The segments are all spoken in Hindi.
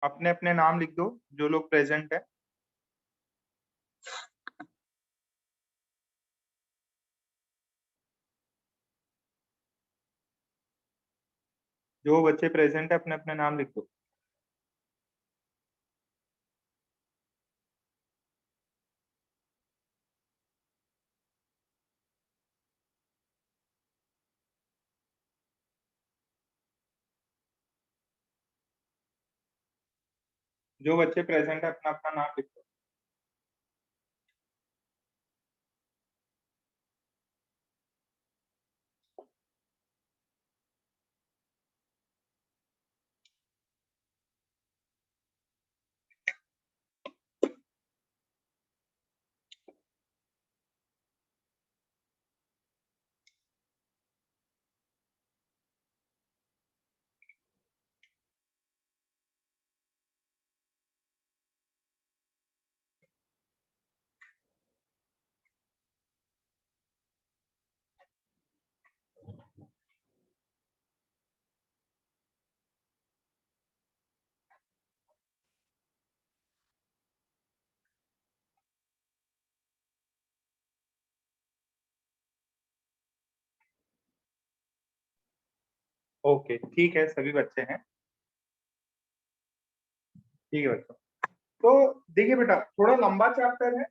अपने अपने नाम लिख दो जो लोग प्रेजेंट है। जो बच्चे प्रेजेंट है अपने अपने नाम लिख दो। जो बच्चे प्रेजेंट है अपना अपना नाम लिख दो। ओके ठीक है, सभी बच्चे हैं। ठीक है बच्चों, तो देखिए बेटा, थोड़ा लंबा चैप्टर है।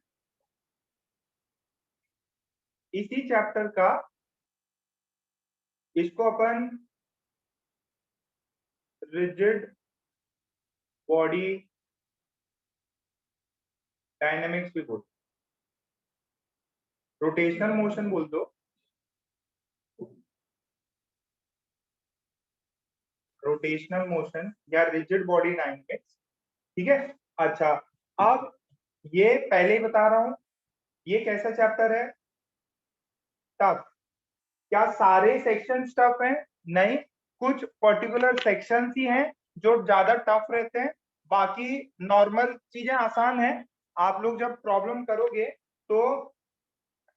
इसी चैप्टर का इसको अपन रिजिड बॉडी डायनेमिक्स भी बोल, रोटेशनल मोशन बोल दो, रोटेशनल मोशन या रिजिड बॉडी डायनेमिक्स। ठीक है। अच्छा, अब ये पहले ही बता रहा हूं, ये कैसा चैप्टर है? टफ। क्या सारे सेक्शन टफ हैं? नहीं, कुछ पर्टिकुलर सेक्शंस ही हैं जो ज्यादा टफ रहते हैं, बाकी नॉर्मल चीजें आसान हैं। आप लोग जब प्रॉब्लम करोगे तो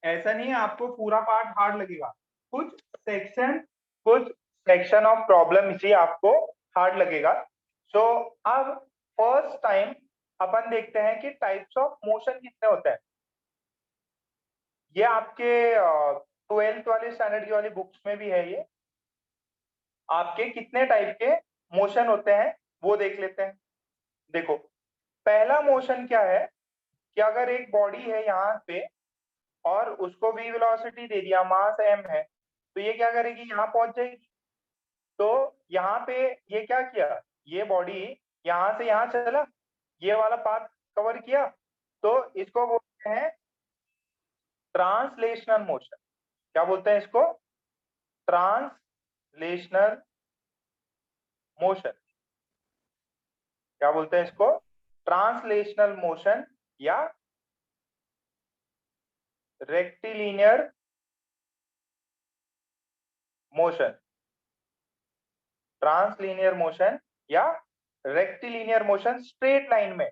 ऐसा नहीं है आपको पूरा पार्ट हार्ड लगेगा। कुछ सेक्शन कुछ सेक्शन ऑफ प्रॉब्लम ही आपको हार्ड लगेगा। सो अब फर्स्ट टाइम अपन देखते हैं कि टाइप्स ऑफ मोशन कितने होते हैं। ये आपके 12th वाले स्टैंडर्ड की वाली बुक्स में भी है। ये आपके कितने टाइप के मोशन होते हैं वो देख लेते हैं। देखो, पहला मोशन क्या है कि अगर एक बॉडी है यहाँ पे और उसको v वेलोसिटी दे दिया, मास m है, तो ये क्या करेगी? यहाँ पहुंच जाएगी। तो यहाँ पे ये क्या किया, ये बॉडी यहाँ से यहाँ चला, ये वाला पाथ कवर किया, तो इसको बोलते हैं ट्रांसलेशनल मोशन। क्या बोलते हैं इसको? Translational motion. क्या बोलते हैं इसको? ट्रांसलेशनल मोशन या रेक्टिलिनियर मोशन। ट्रांसलीनियर मोशन या रेक्टिलिनियर मोशन, स्ट्रेट लाइन में,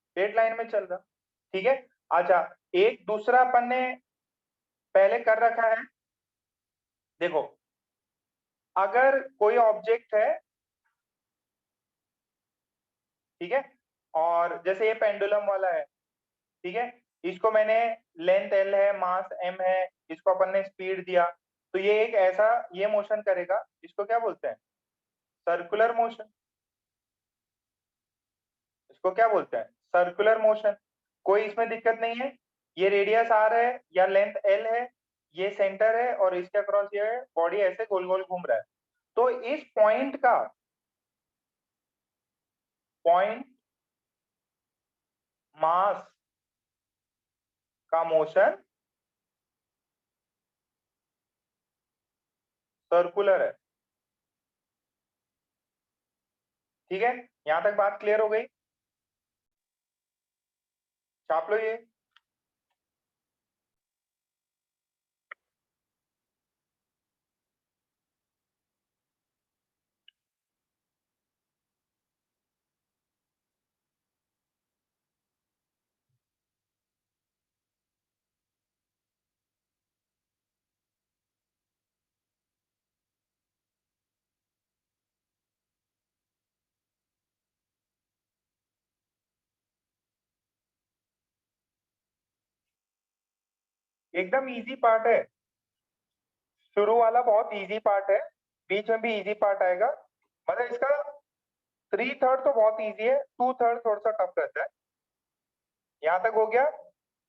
स्ट्रेट लाइन में चल रहा। ठीक है। अच्छा, एक दूसरा अपन ने पहले कर रखा है। देखो, अगर कोई ऑब्जेक्ट है, ठीक है, और जैसे ये पेंडुलम वाला है, ठीक है, इसको मैंने लेंथ एल है, मास एम है, इसको अपन ने स्पीड दिया, तो ये एक ऐसा ये मोशन करेगा, इसको क्या बोलते हैं? Circular motion. इसको क्या बोलते हैं? Circular motion. कोई इसमें दिक्कत नहीं है। ये रेडियस आर है या लेंथ एल है, ये सेंटर है और इसके अक्रॉस ये है, बॉडी ऐसे गोल गोल घूम रहा है। तो इस पॉइंट का, पॉइंट मास का मोशन सर्कुलर है। ठीक है, यहां तक बात क्लियर हो गई? छाप लो ये। एकदम इजी पार्ट है, शुरू वाला बहुत इजी पार्ट है, बीच में भी इजी पार्ट आएगा। मतलब इसका 3/3 तो बहुत इजी है, 2/3 थोड़ा सा टफ रहता है। यहाँ तक हो गया,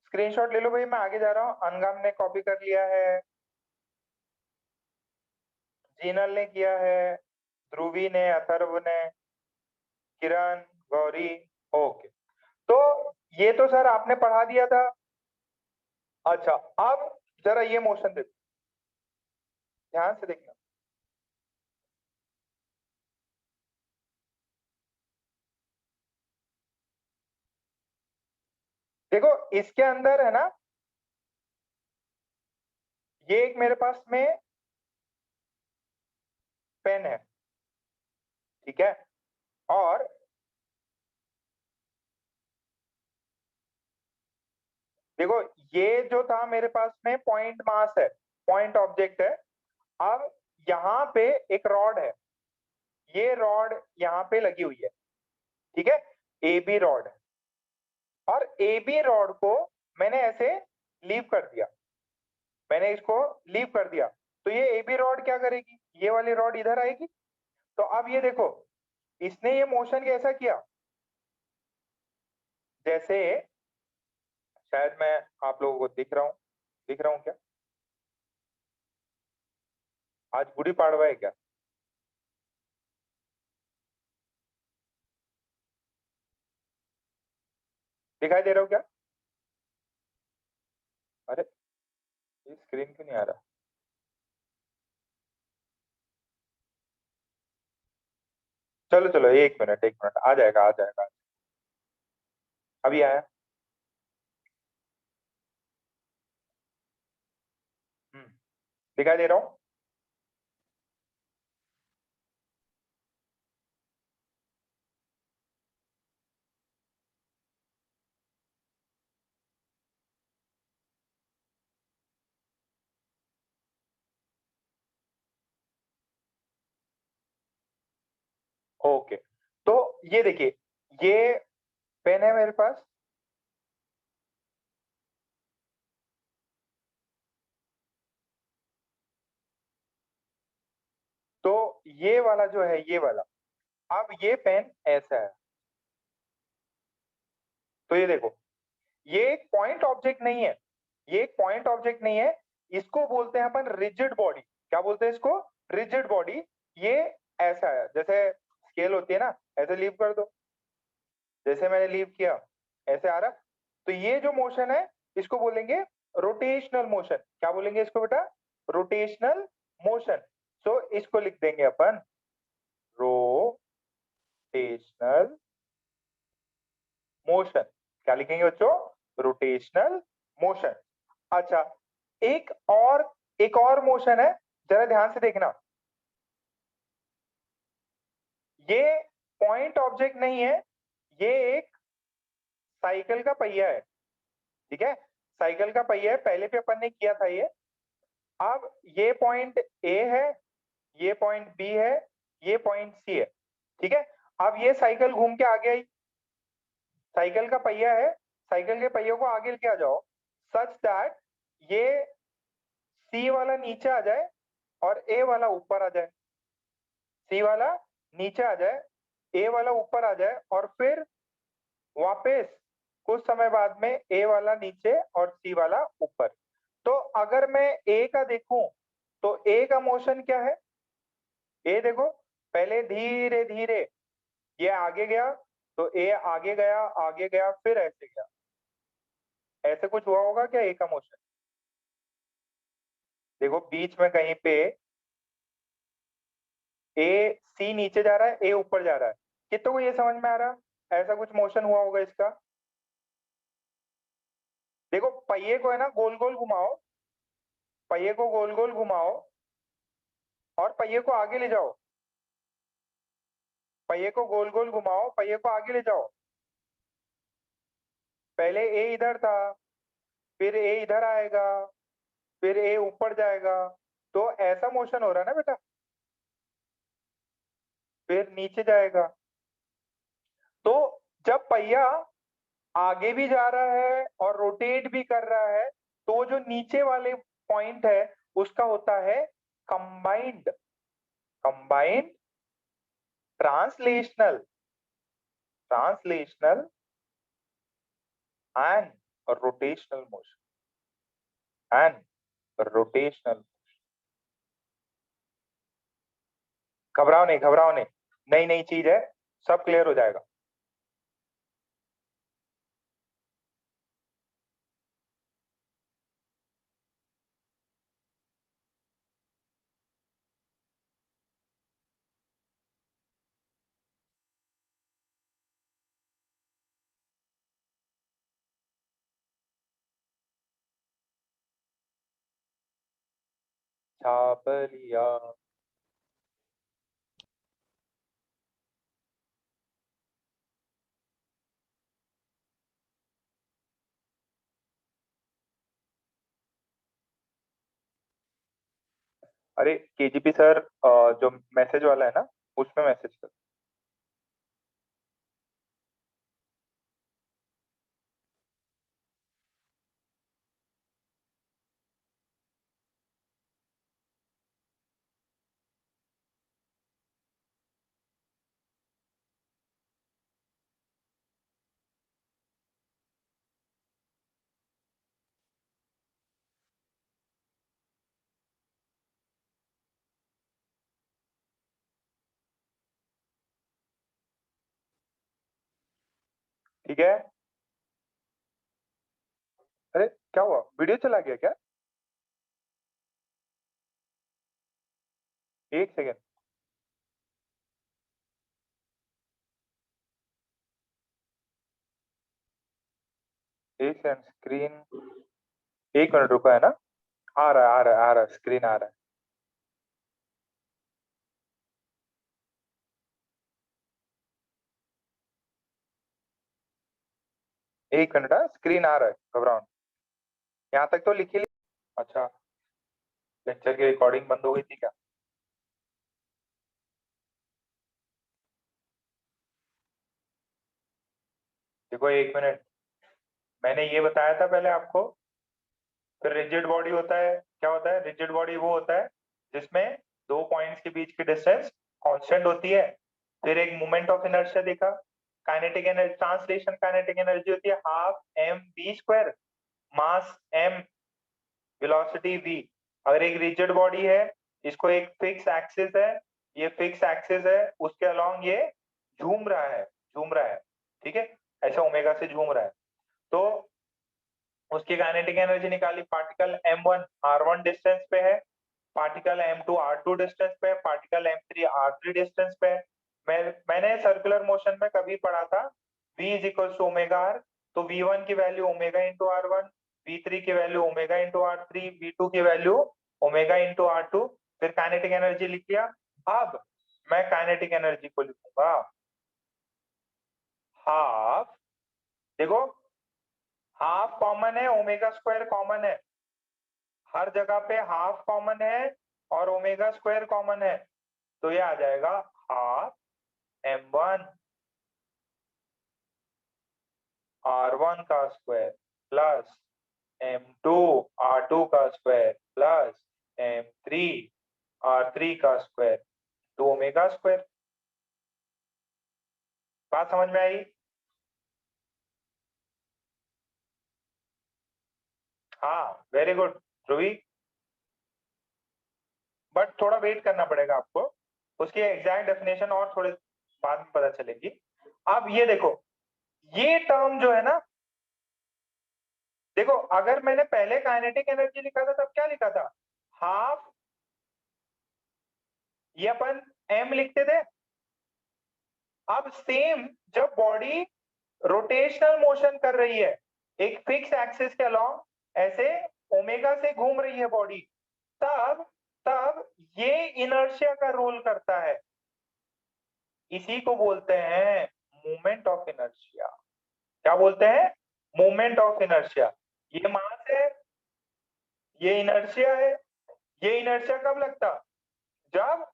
स्क्रीनशॉट ले लो भाई, मैं आगे जा रहा हूँ। अनगम ने कॉपी कर लिया है, जीनल ने किया है, ध्रुवी ने, अथर्व ने, किरण, गौरी। ओके, तो ये तो सर आपने पढ़ा दिया था। अच्छा, अब जरा ये मोशन देखो, ध्यान से देखना। देखो इसके अंदर है ना, ये एक मेरे पास में पेन है, ठीक है, और देखो ये जो था मेरे पास में पॉइंट मास है, पॉइंट ऑब्जेक्ट है। अब यहाँ पे एक रॉड है, ये रॉड यहाँ पे लगी हुई है, ठीक है, ए बी रॉड है, और ए बी रॉड को मैंने ऐसे लीव कर दिया, मैंने इसको लीव कर दिया, तो ये ए बी रॉड क्या करेगी, ये वाली रॉड इधर आएगी। तो अब ये देखो, इसने ये मोशन कैसा किया, जैसे, शायद मैं आप लोगों को दिख रहा हूं क्या? आज गुड़ी पाड़वा है क्या? दिखाई दे रहा हूँ क्या? अरे, ये स्क्रीन क्यों नहीं आ रहा? चलो चलो, एक मिनट, आ जाएगा, आ जाएगा। अभी आया। हम्म, दिखाई दे रहा हूँ। ओके, तो ये देखिए, ये पेन है मेरे पास, तो ये वाला जो है, ये वाला, अब ये पेन ऐसा है, तो ये देखो, ये एक पॉइंट ऑब्जेक्ट नहीं है, ये एक पॉइंट ऑब्जेक्ट नहीं है, इसको बोलते हैं अपन रिजिड बॉडी। क्या बोलते हैं इसको? Rigid body. ये ऐसा है, जैसे स्केल होती है ना, ऐसे लीव कर दो, जैसे मैंने लीव किया, ऐसे आ रहा। तो ये जो मोशन है, इसको बोलेंगे रोटेशनल मोशन। क्या बोलेंगे इसको बेटा? Rotational motion. सो इसको लिख देंगे अपन रोटेशनल मोशन। क्या लिखेंगे बच्चों? Rotational motion. अच्छा, एक और एक और मोशन है, जरा ध्यान से देखना। ये पॉइंट ऑब्जेक्ट नहीं है, ये एक साइकिल का पहिया है, ठीक है, साइकिल का पहिया है, पहले भी अपन ने किया था ये। अब ये पॉइंट ए है, ये पॉइंट बी है, ये पॉइंट सी है, ठीक है। अब ये साइकिल घूम के आगे आई, साइकिल का पहिया है, साइकिल के पहियों को आगे लेके आ जाओ, सच दैट ये सी वाला नीचे आ जाए और ए वाला ऊपर आ जाए, सी वाला नीचे आ जाए, ए वाला ऊपर आ जाए, और फिर वापस कुछ समय बाद में ए वाला नीचे और सी वाला ऊपर। तो अगर मैं ए का देखूं, तो ए का मोशन क्या है? ए देखो, पहले धीरे धीरे ये आगे गया, तो ए आगे गया, फिर ऐसे गया। ऐसे कुछ हुआ होगा क्या ए का मोशन? देखो बीच में कहीं पे ए, सी नीचे जा रहा है, ए ऊपर जा रहा है, कितनों को ये समझ में आ रहा है? ऐसा कुछ मोशन हुआ होगा इसका। देखो पहिए को है ना गोल गोल घुमाओ, पहिए को गोल गोल घुमाओ, और पहिए को आगे ले जाओ, पहिए को गोल गोल घुमाओ, पहिए को आगे ले जाओ। पहले ए इधर था, फिर ए इधर आएगा, फिर ए ऊपर जाएगा, तो ऐसा मोशन हो रहा है ना बेटा, फिर नीचे जाएगा। तो जब पहिया आगे भी जा रहा है और रोटेट भी कर रहा है, तो जो नीचे वाले पॉइंट है उसका होता है combined combined translational translational and rotational motion and rotational. घबराओ नहीं, नई नई चीज है, सब क्लियर हो जाएगा। छाप लिया। अरे केजीपी सर, जो मैसेज वाला है ना, उसमें मैसेज कर। ठीक है। अरे क्या हुआ, वीडियो चला गया क्या? एक सेकेंड। एक सेकेंड, स्क्रीन। एक मिनट रुको, है ना। आ रहा है, स्क्रीन आ रहा है। एक मिनट, स्क्रीन आ रहा है, घबराओ नहीं। यहाँ तक तो लिखी। अच्छा, लेक्चर की रिकॉर्डिंग बंद हो गई थी क्या? देखो एक मिनट, मैंने ये बताया था पहले आपको। फिर रिजिड बॉडी होता है, क्या होता है? रिजिड बॉडी वो होता है जिसमें दो पॉइंट्स के बीच की डिस्टेंस कांस्टेंट होती है। फिर एक मोमेंट ऑफ इनर्शिया देखा। Kinetic energy, translation kinetic energy होती है half M V square, mass M, velocity V. अगर एक रिजिड बॉडी है, इसको एक फिक्स एक्सिस है, ये फिक्स एक्सिस है, उसके अलोंग ये झूम रहा है, ठीक है, ऐसा ओमेगा से झूम रहा है। तो उसकी काइनेटिक एनर्जी निकाली। पार्टिकल m1 r1 डिस्टेंस पे है, पार्टिकल m2 r2 डिस्टेंस पे है, पार्टिकल m3 r3 डिस्टेंस पे है। मैंने सर्कुलर मोशन में कभी पढ़ा था v is equal to omega R. तो v1 की value omega into r1, v3 की value omega into r3, v2 की वैल्यू ओमेगा इंटू r2। फिर काइनेटिक एनर्जी लिख लिया। अब मैं काइनेटिक एनर्जी को लिखूंगा हाफ। देखो, हाफ कॉमन है, ओमेगा स्क्वायर कॉमन है, हर जगह पे हाफ कॉमन है और ओमेगा स्क्वायर कॉमन है। तो ये आ जाएगा हाफ m1 r1 का स्क्वायर प्लस m2 r2 का स्क्वायर प्लस m3 r3 का स्क्वायर टू ओमेगा स्क्वायर। बात समझ में आई? हाँ, वेरी गुड ध्रुवी। बट थोड़ा वेट करना पड़ेगा आपको, उसकी एग्जैक्ट डेफिनेशन और थोड़े बाद में पता चलेगी। अब ये देखो, ये टर्म जो है ना, देखो अगर मैंने पहले काइनेटिक एनर्जी लिखा था तब क्या लिखा था? हाफ, ये अपन m लिखते थे। अब सेम, जब बॉडी रोटेशनल मोशन कर रही है एक फिक्स एक्सिस के अलोंग, ऐसे ओमेगा से घूम रही है बॉडी, तब तब ये इनर्शिया का रोल करता है। इसी को बोलते हैं मोमेंट ऑफ इनर्शिया। क्या बोलते हैं? Moment of inertia. ये मास है, ये इनर्शिया है। ये इनर्शिया कब लगता? जब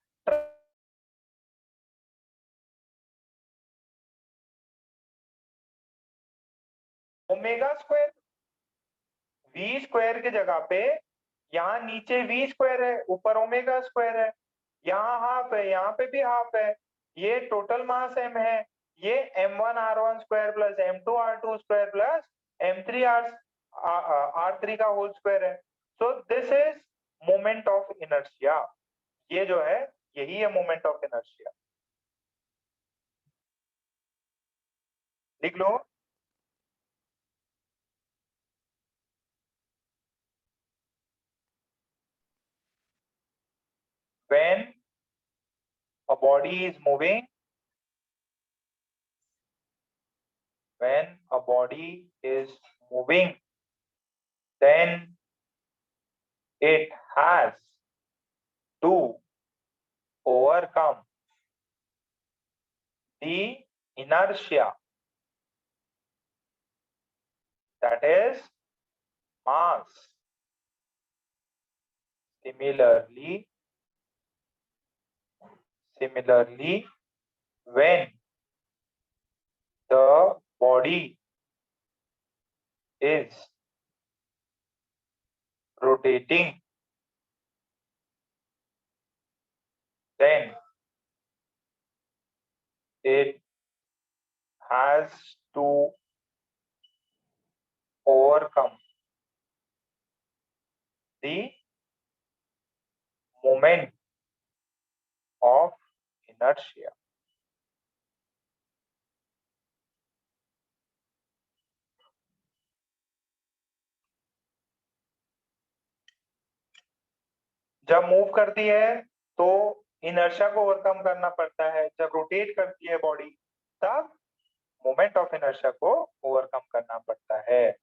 ओमेगा स्क्वायर वी स्क्वायर की जगह पे यहाँ नीचे वी स्क्वायर है, ऊपर ओमेगा स्क्वायर है, यहाँ हाफ है, यहाँ पे भी हाफ है, ये टोटल मास m है, ये m1r1 square plus m2r2 square plus m3r3 का होल स्क्वायर है। So this is moment of inertia. ये जो है यही है मोमेंट ऑफ इनर्शिया। लिख लो। When a body is moving, when a body is moving, then it has to overcome the inertia, that is mass. Similarly, when the body is rotating, then it has to overcome the moment of inertia. जब मूव करती है तो इनर्शिया को ओवरकम करना पड़ता है, जब रोटेट करती है बॉडी तब मोमेंट ऑफ इनर्शिया को ओवरकम करना पड़ता है।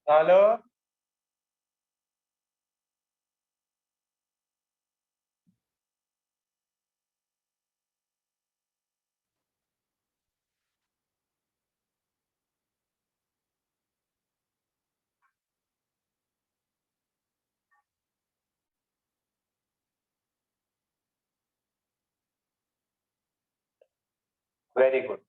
Hello, very good.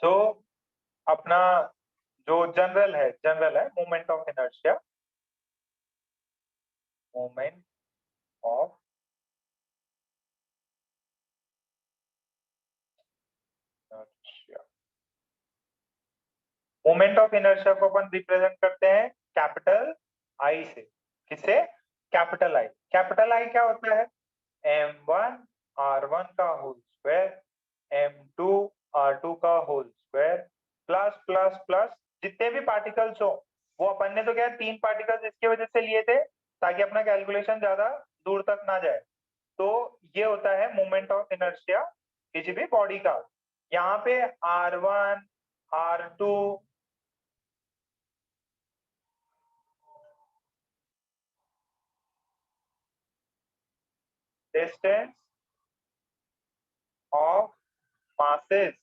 सो अपना जो जनरल है moment of inertia, moment of inertia, moment of inertia को अपन रिप्रेजेंट करते हैं कैपिटल आई से। किससे? Capital I. कैपिटल आई क्या होता है? m1 r1 का होल स्क्वायर, m2 r2 का whole square plus plus plus जितने भी पार्टिकल्स हो, वो अपन ने तो क्या 3 पार्टिकल्स इसकी वजह से लिए थे ताकि अपना कैलकुलेशन ज्यादा दूर तक ना जाए। तो ये होता है मोमेंट ऑफ इनर्शिया किसी भी बॉडी का। यहाँ पे r1 r2 distance of masses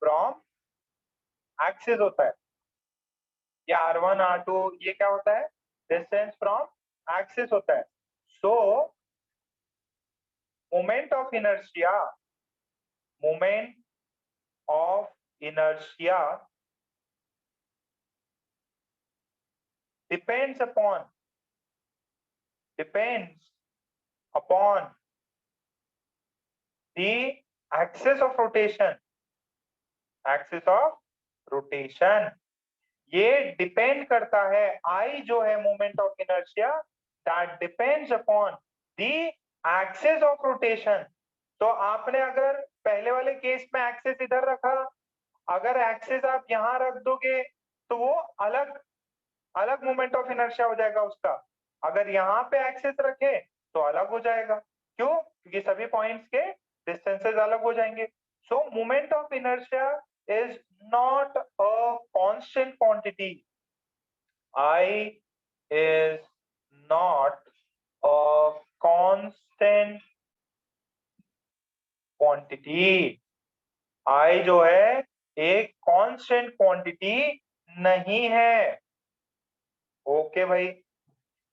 from axis होता है। ये r1 r2 ये क्या होता है? डिस्टेंस फ्रॉम एक्सिस होता है। सो moment of inertia, moment of inertia depends upon the axis of rotation, axis of rotation। ये डिपेंड करता है, आई जो है moment of inertia that depends upon the axis of rotation. तो आपने अगर पहले वाले केस में एक्सिस इधर रखा, अगर एक्सिस आप यहां रख दोगे तो वो अलग अलग मोमेंट ऑफ इनर्शिया हो जाएगा उसका। अगर यहाँ पे एक्सिस रखे तो अलग हो जाएगा। क्यों? क्योंकि सभी पॉइंट्स के डिस्टेंसेस अलग हो जाएंगे। सो moment of inertia is not a constant quantity. I is not a constant quantity। I जो है एक कांस्टेंट क्वांटिटी नहीं है। ओके भाई,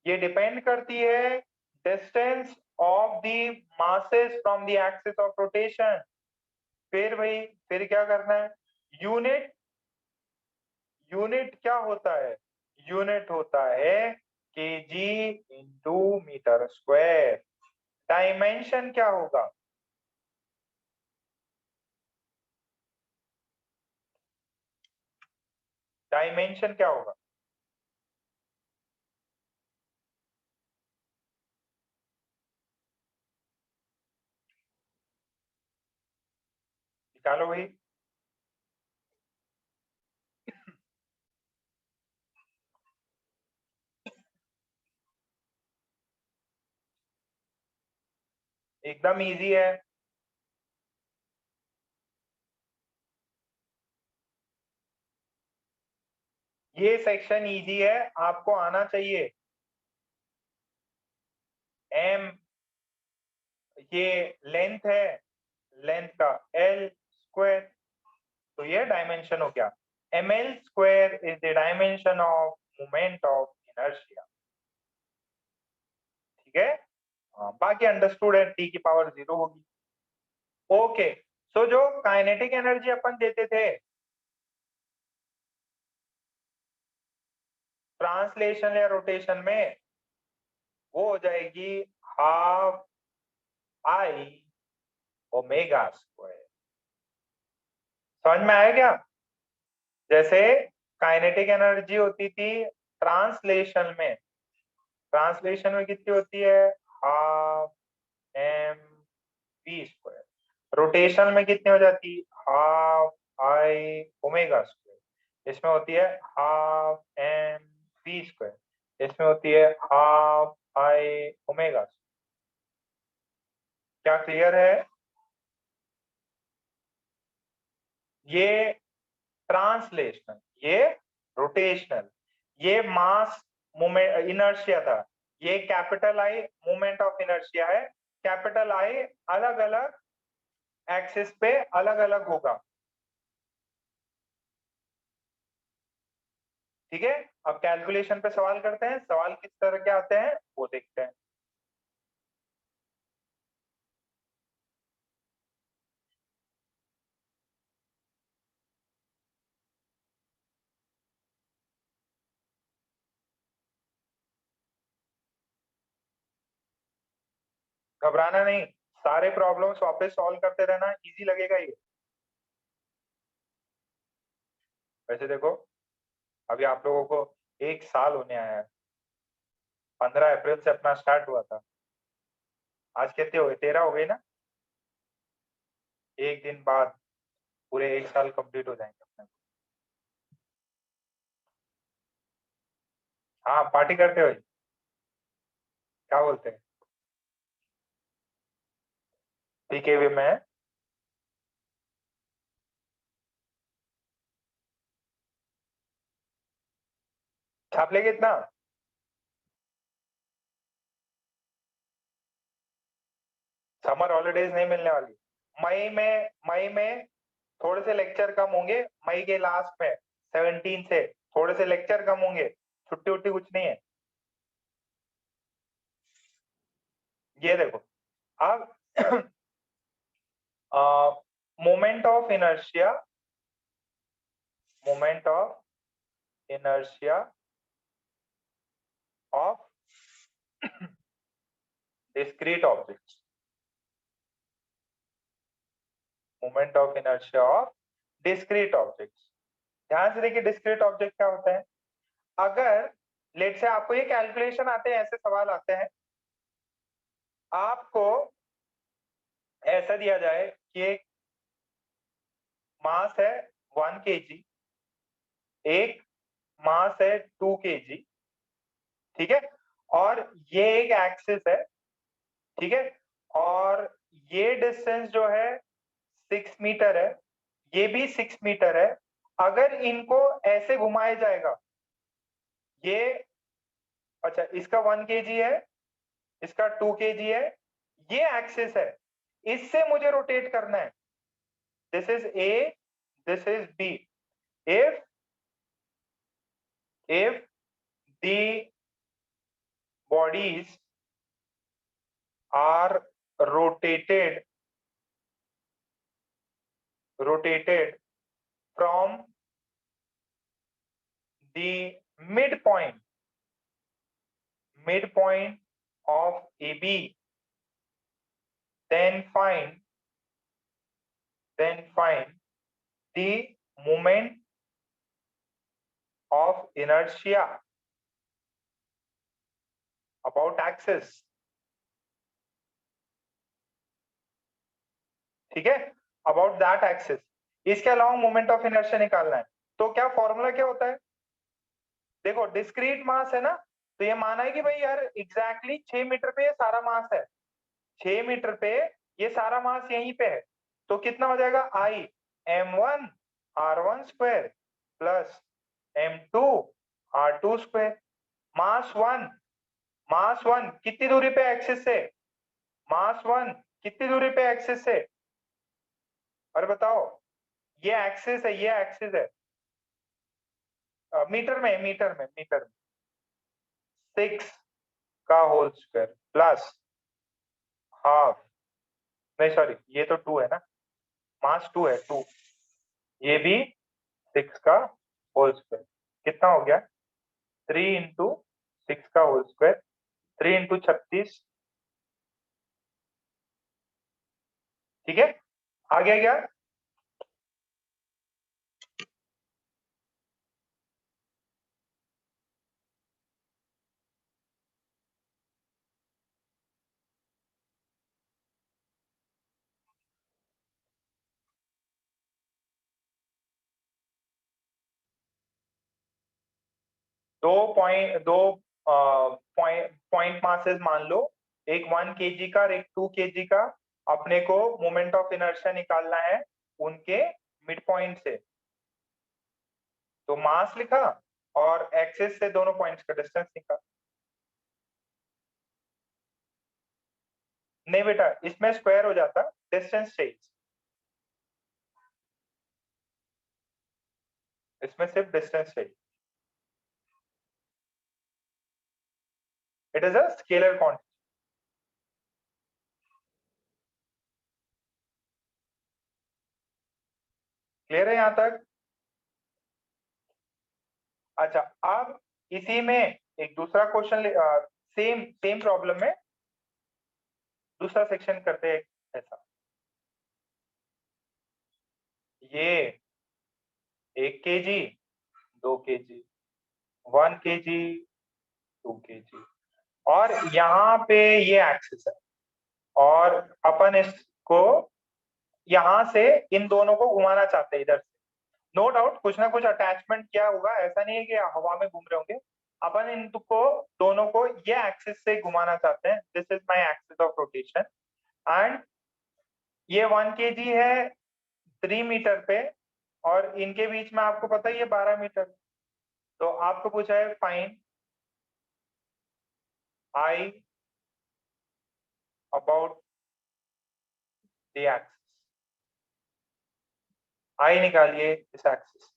ये डिपेंड करती है distance of the masses from the axis of rotation. फिर भाई, फिर क्या करना है? यूनिट यूनिट क्या होता है? यूनिट होता है KG into metre square. Dimension क्या होगा? डायमेंशन क्या होगा? निकालो भाई। एकदम इजी है। ये सेक्शन इजी है, आपको आना चाहिए। एम ये लेंथ है, लेंथ का एल स्क्वायर, तो ये डायमेंशन हो गया। M L square is the dimension of moment of inertia. ठीक है, बाकी अंडरस्टूड है, टी की पावर 0 होगी। ओके, सो जो काइनेटिक एनर्जी अपन देते थे ट्रांसलेशन या रोटेशन में, वो हो जाएगी हाफ आई ओमेगा स्क्वायर। समझ में आया क्या? जैसे काइनेटिक एनर्जी होती थी ट्रांसलेशन में कितनी होती है? Half M V square. Rotation में कितनी हो जाती? Half I omega square. इसमें होती है हाफ एम वी स्क्वायर। इसमें होती है हाफ आई ओमेगा। क्या क्लियर है? ये ट्रांसलेशनल, ये रोटेशनल, ये मास मोमेंट इनर्शिया था। ये capital I moment of inertia है। कैपिटल आई अलग अलग एक्सिस पे अलग अलग होगा। ठीक है, अब कैलकुलेशन पे सवाल करते हैं। सवाल किस तरह के आते हैं वो देखते हैं। घबराना नहीं, सारे प्रॉब्लम्स वापस सॉल्व करते रहना, इजी लगेगा ये। वैसे देखो, अभी आप लोगों को 1 साल होने आया है। 15 अप्रैल से अपना स्टार्ट हुआ था। आज कितने हो गए? 13 हो गए ना। एक दिन बाद पूरे 1 साल कंप्लीट हो जाएंगे अपने। हाँ, पार्टी करते हो? क्या बोलते हैं? पीकेवी में छाप लेंगे इतना। समर हॉलीडेज नहीं मिलने वाली। मई में थोड़े से लेक्चर कम होंगे। मई के लास्ट में 17 से थोड़े से लेक्चर कम होंगे। छुट्टी उट्टी कुछ नहीं है। ये देखो, अब moment of inertia, moment of inertia of discrete objects, moment of inertia of discrete objects. ध्यान से देखिए, डिस्क्रीट ऑब्जेक्ट क्या होता है? अगर लेट से आपको ये कैलकुलेशन आते हैं, ऐसे सवाल आते हैं, आपको ऐसा दिया जाए कि एक मास है 1 kg, एक मास है 2 kg, ठीक है, और ये एक एक्सिस है, ठीक है, और ये डिस्टेंस जो है 6 मीटर है, ये भी 6 मीटर है। अगर इनको ऐसे घुमाया जाएगा, ये अच्छा इसका 1 kg है, इसका 2 kg है, ये एक्सिस है, इससे मुझे रोटेट करना है। This is A, this is B. if the bodies are rotated from the midpoint of AB, then find the moment of inertia about axis, ठीक है, अबाउट दैट एक्सिस। इसके अलावा मोमेंट ऑफ इनर्शिया निकालना है। तो क्या फॉर्मूला क्या होता है? देखो डिस्क्रीट मास है ना, तो ये माना है कि भाई यार एग्जैक्टली 6 मीटर पे ये सारा मास है, 6 मीटर पे ये सारा मास यहीं पे है। तो कितना हो जाएगा? आई m1 r1 square plus m2 r2 square. Mass one कितनी दूरी पे एक्सिस से? मास वन कितनी दूरी पे एक्सिस से? और बताओ, ये एक्सिस है, ये एक्सिस है, मीटर में 6 का होल स्क्वायर प्लस हाफ, नहीं सॉरी ये तो 2 है ना, मास 2 है, 2, ये भी 6 का होल स्क्वायर। कितना हो गया? 3 इंटू 6 का होल स्क्वायर, 3 इंटू 36, ठीक है, आ गया क्या? दो पॉइंट मासेस मान लो, एक 1 kg का और एक 2 kg का। अपने को मोमेंट ऑफ इनर्शिया निकालना है उनके मिड पॉइंट से। तो मास लिखा और एक्सिस से दोनों पॉइंट्स का डिस्टेंस निकाला। नहीं बेटा, इसमें स्क्वायर हो जाता, डिस्टेंस चाहिए, इसमें सिर्फ डिस्टेंस चाहिए। It is a scalar quantity. Clear है यहां तक? अच्छा, अब इसी में एक दूसरा क्वेश्चन, सेम सेम प्रॉब्लम में दूसरा सेक्शन करते हैं ऐसा। ये 1 kg, 2 kg, 1 kg, 2 kg, और यहाँ पे ये एक्सिस है, और अपन इसको यहाँ से इन दोनों को घुमाना चाहते हैं इधर से। नो डाउट कुछ ना कुछ अटैचमेंट क्या होगा, ऐसा नहीं है कि हवा में घूम रहे होंगे। अपन इनको दोनों को ये एक्सिस से घुमाना चाहते हैं। This is my axis of rotation, and ये 1 kg है 3 मीटर पे, और इनके बीच में आपको पता ही है 12 मीटर। तो आपको पूछा है find I about the axis. I निकालिए इस एक्सिस।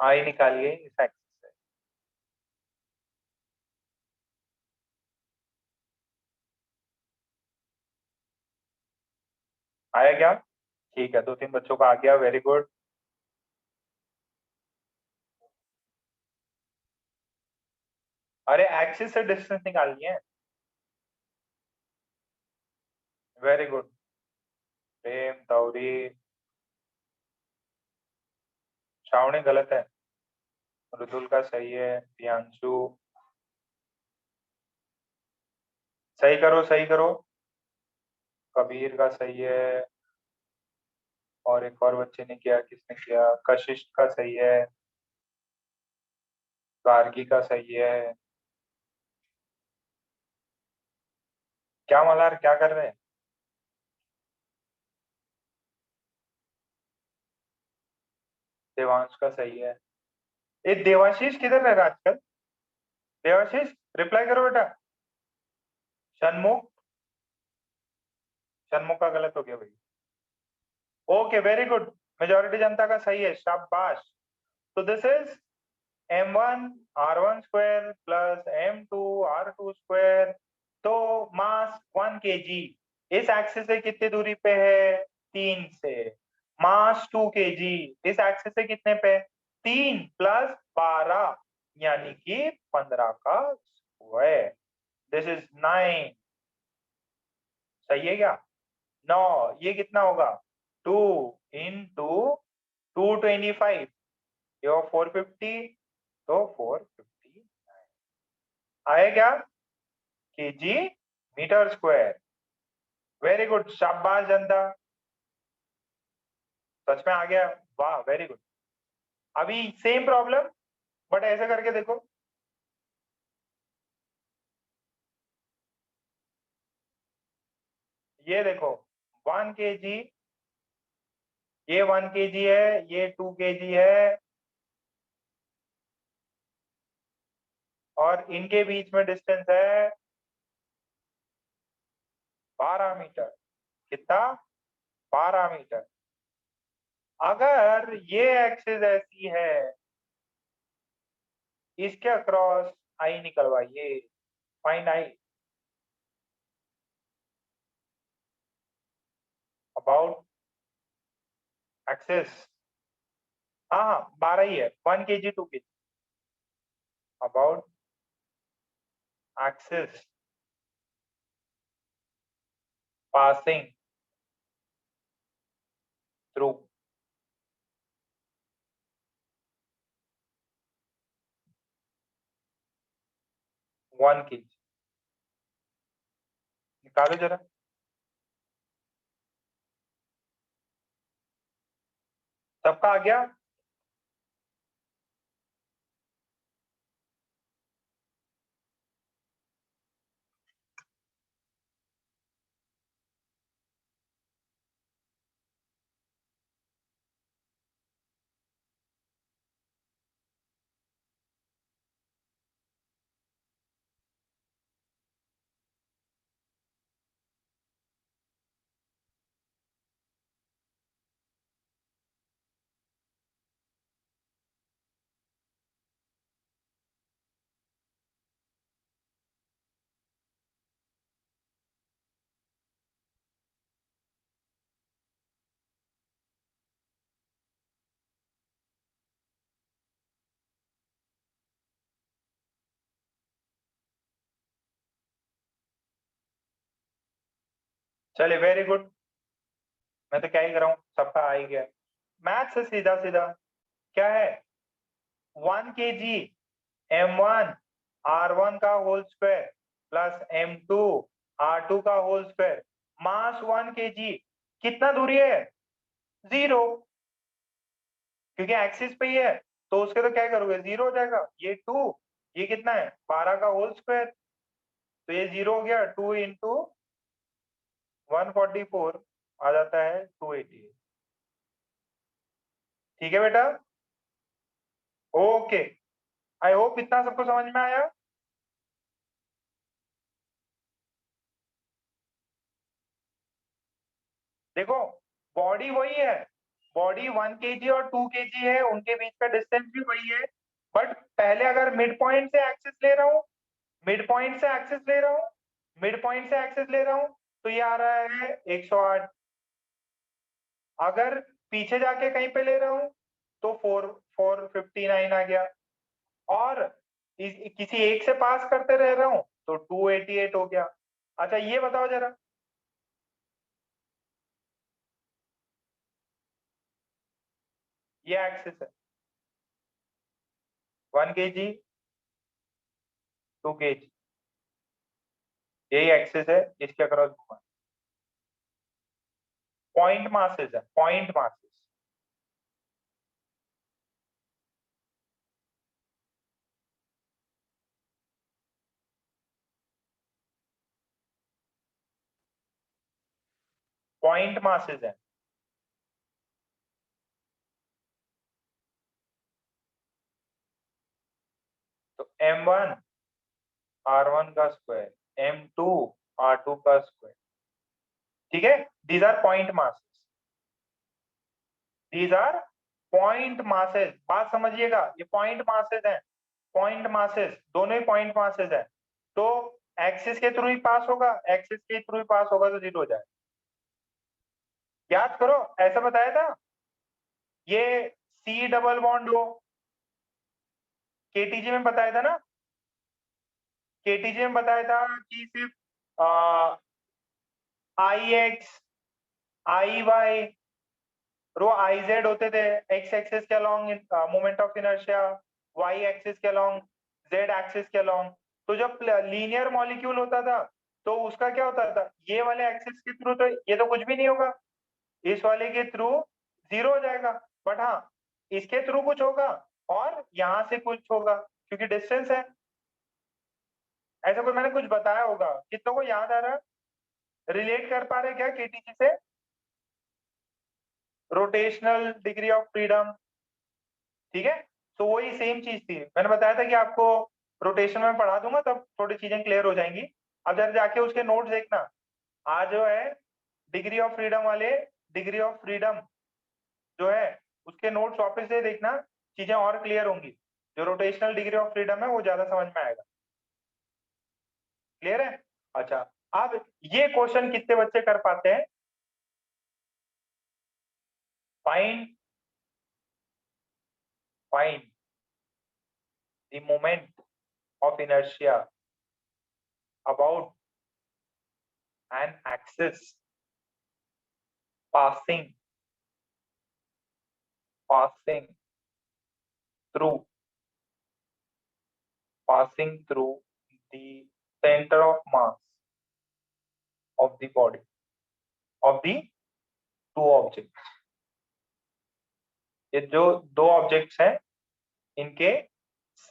आई निकालिए इस एक्सिस से। आया क्या? ठीक है, 2-3 बच्चों का आ गया, वेरी गुड। अरे एक्सिस से डिस्टेंस निकालनी है, वेरी गुड। प्रेम तौरी, श्रावणी गलत है, मृदुल का सही है, प्रियांशु सही करो सही करो, कबीर का सही है, और एक और बच्चे ने किया, किसने किया, कशिश का सही है, गार्गी का सही है। क्या मल्हार क्या कर रहे हैं? देवांश का सही है। ये देवाशीष किधर रह रहा है आजकल? देवाशीष रिप्लाई करो बेटा। षणमुख, षणमुख का गलत हो गया भाई। ओके वेरी गुड, मेजोरिटी जनता का सही है, शाबाश। तो this is m1 r1 square plus m2 r2 square. तो मास 1 kg इस एक्सिस से कितनी दूरी पे है? 3 से। मास 2 kg इस एक्सिस से कितने पे? 3 प्लस 12 यानी कि 15 का स्क्वायर। This is 9। सही है क्या? 9। ये कितना होगा? 2 इंटू 225, ये 450, तो 450 आया क्या? KG metre square. Very good, शाबाश जनता, सच में आ गया, वाह वेरी गुड। अभी सेम प्रॉब्लम बट ऐसे करके देखो। ये देखो 1 kg, ये 1 kg है, ये 2 kg है, और इनके बीच में डिस्टेंस है 12 मीटर। कितना? 12 मीटर। अगर ये एक्सिस ऐसी है, इसके अक्रॉस आई निकलवाइए, फाइंड आई अबाउट एक्सिस। हाँ हाँ 12 ही है, 1 kg 2 kg। About axis passing through. 1 kg निकालो जरा। सबका आ गया? चलिए वेरी गुड, मैं तो क्या ही कर रहा हूँ, सबका आ ही गया। मैथ से सीधा सीधा क्या है? 1 kg m1 r1 का whole square plus m2 r2 का होल स्क्वायर, मास 1 kg। कितना दूरी है? 0, क्योंकि एक्सिस पे ही है, तो उसके तो क्या करोगे, 0 हो जाएगा। ये 2, ये कितना है? 12 का होल स्क्वायर, तो ये 0 हो गया। 2 इंटू 144 आ जाता है 288। ठीक है बेटा, ओके। आई होप इतना सबको समझ में आया। देखो बॉडी वही है, बॉडी 1 kg और 2 kg है, उनके बीच का डिस्टेंस भी वही है। बट पहले अगर मिड पॉइंट से एक्सिस ले रहा हूँ, मिड पॉइंट से एक्सिस ले रहा हूँ, मिड पॉइंट से एक्सिस ले रहा हूँ, तो ये आ रहा है 108। अगर पीछे जाके कहीं पे ले रहा हूँ तो 459 आ गया। और किसी एक से पास करते रह रहा हूँ तो 288 हो गया। अच्छा ये बताओ जरा, ये एक्सिस है, 1 kg, 2 kg, यही एक्सिस है, इसके अक्रॉस घुमा। पॉइंट मासेस है, पॉइंट मासेस। पॉइंट मासेस है। तो m1 r1 का स्क्वायर, m2 r2 का स्क्वायर। ठीक है, these are point masses, these are point masses. बात समझिएगा, ये पॉइंट मासेस हैं, पॉइंट मासेस, दोनों ही पॉइंट मासेस है। तो एक्सिस के थ्रू ही पास होगा, एक्सिस के थ्रू ही पास होगा तो जीरो हो जाए। याद करो, ऐसा बताया था, ये सी डबल बॉन्ड हो, केटीजी में बताया था ना, केटीजी में बताया था कि सिर्फ आई एक्स, आई वाई, रो आई जेड होते थे एक्स एक्सिस के along moment of inertia, Y axis के अलोंग, जेड एक्सिस के अलोंग। तो जब लीनियर मॉलिक्यूल होता था तो उसका क्या होता था, ये वाले एक्सिस के थ्रू तो ये तो कुछ भी नहीं होगा, इस वाले के थ्रू जीरो हो जाएगा। बट हाँ, इसके थ्रू कुछ होगा और यहां से कुछ होगा, क्योंकि डिस्टेंस है। ऐसा कोई मैंने कुछ बताया होगा, कितनों को याद आ रहा है, रिलेट कर पा रहे क्या केटीजी से? रोटेशनल डिग्री ऑफ फ्रीडम, ठीक है। तो वही सेम चीज थी, मैंने बताया था कि आपको रोटेशन में पढ़ा दूंगा तब थोड़ी चीजें क्लियर हो जाएंगी। अब जब जाके उसके नोट्स देखना, आज जो है डिग्री ऑफ फ्रीडम वाले, डिग्री ऑफ फ्रीडम जो है उसके नोट्स वापस से देखना, चीजें और क्लियर होंगी। जो रोटेशनल डिग्री ऑफ फ्रीडम है वो ज्यादा समझ में आएगा। क्लियर है? अच्छा, अब ये क्वेश्चन कितने बच्चे कर पाते हैं? Find, find the moment of inertia about an axis passing, passing through, passing through the center of mass of the body of the two objects। ये जो दो ऑब्जेक्ट्स हैं इनके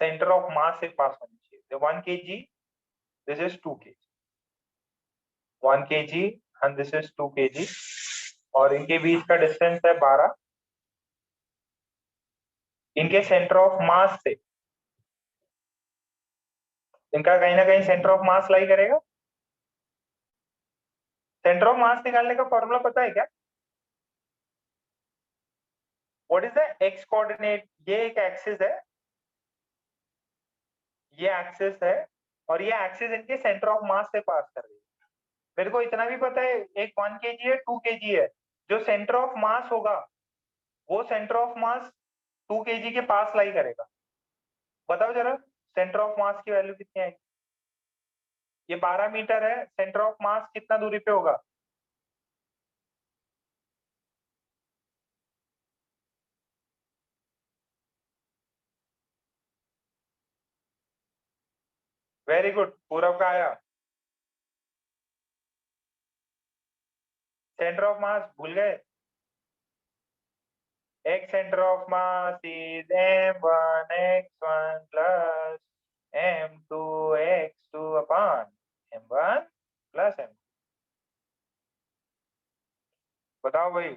सेंटर ऑफ मास से पास होनी चाहिए। 1 kg, this is 2 kg, 1 kg and this is 2 kg, और इनके बीच का डिस्टेंस है 12। इनके सेंटर ऑफ मास से, इनका कहीं ना कहीं सेंटर ऑफ मास लाई करेगा। सेंटर ऑफ मास निकालने का फॉर्मूला पता है क्या? What is the x coordinate? ये एक एक्सिस है, ये एक्सिस है, और ये एक्सिस इनके सेंटर ऑफ मास से पास कर रही है। मेरे को इतना भी पता है, एक 1 kg है, 2 kg है, जो सेंटर ऑफ मास होगा वो सेंटर ऑफ मास 2 kg के पास लाई करेगा। बताओ जरा, सेंटर ऑफ मास की वैल्यू कितनी आएगी? ये 12 मीटर है, सेंटर ऑफ मास कितना दूरी पे होगा? वेरी गुड, पूरब का आया। सेंटर ऑफ मास भूल गए? X center of mass is m1 x1 plus m2 x2 upon m1 plus m। बताओ भाई।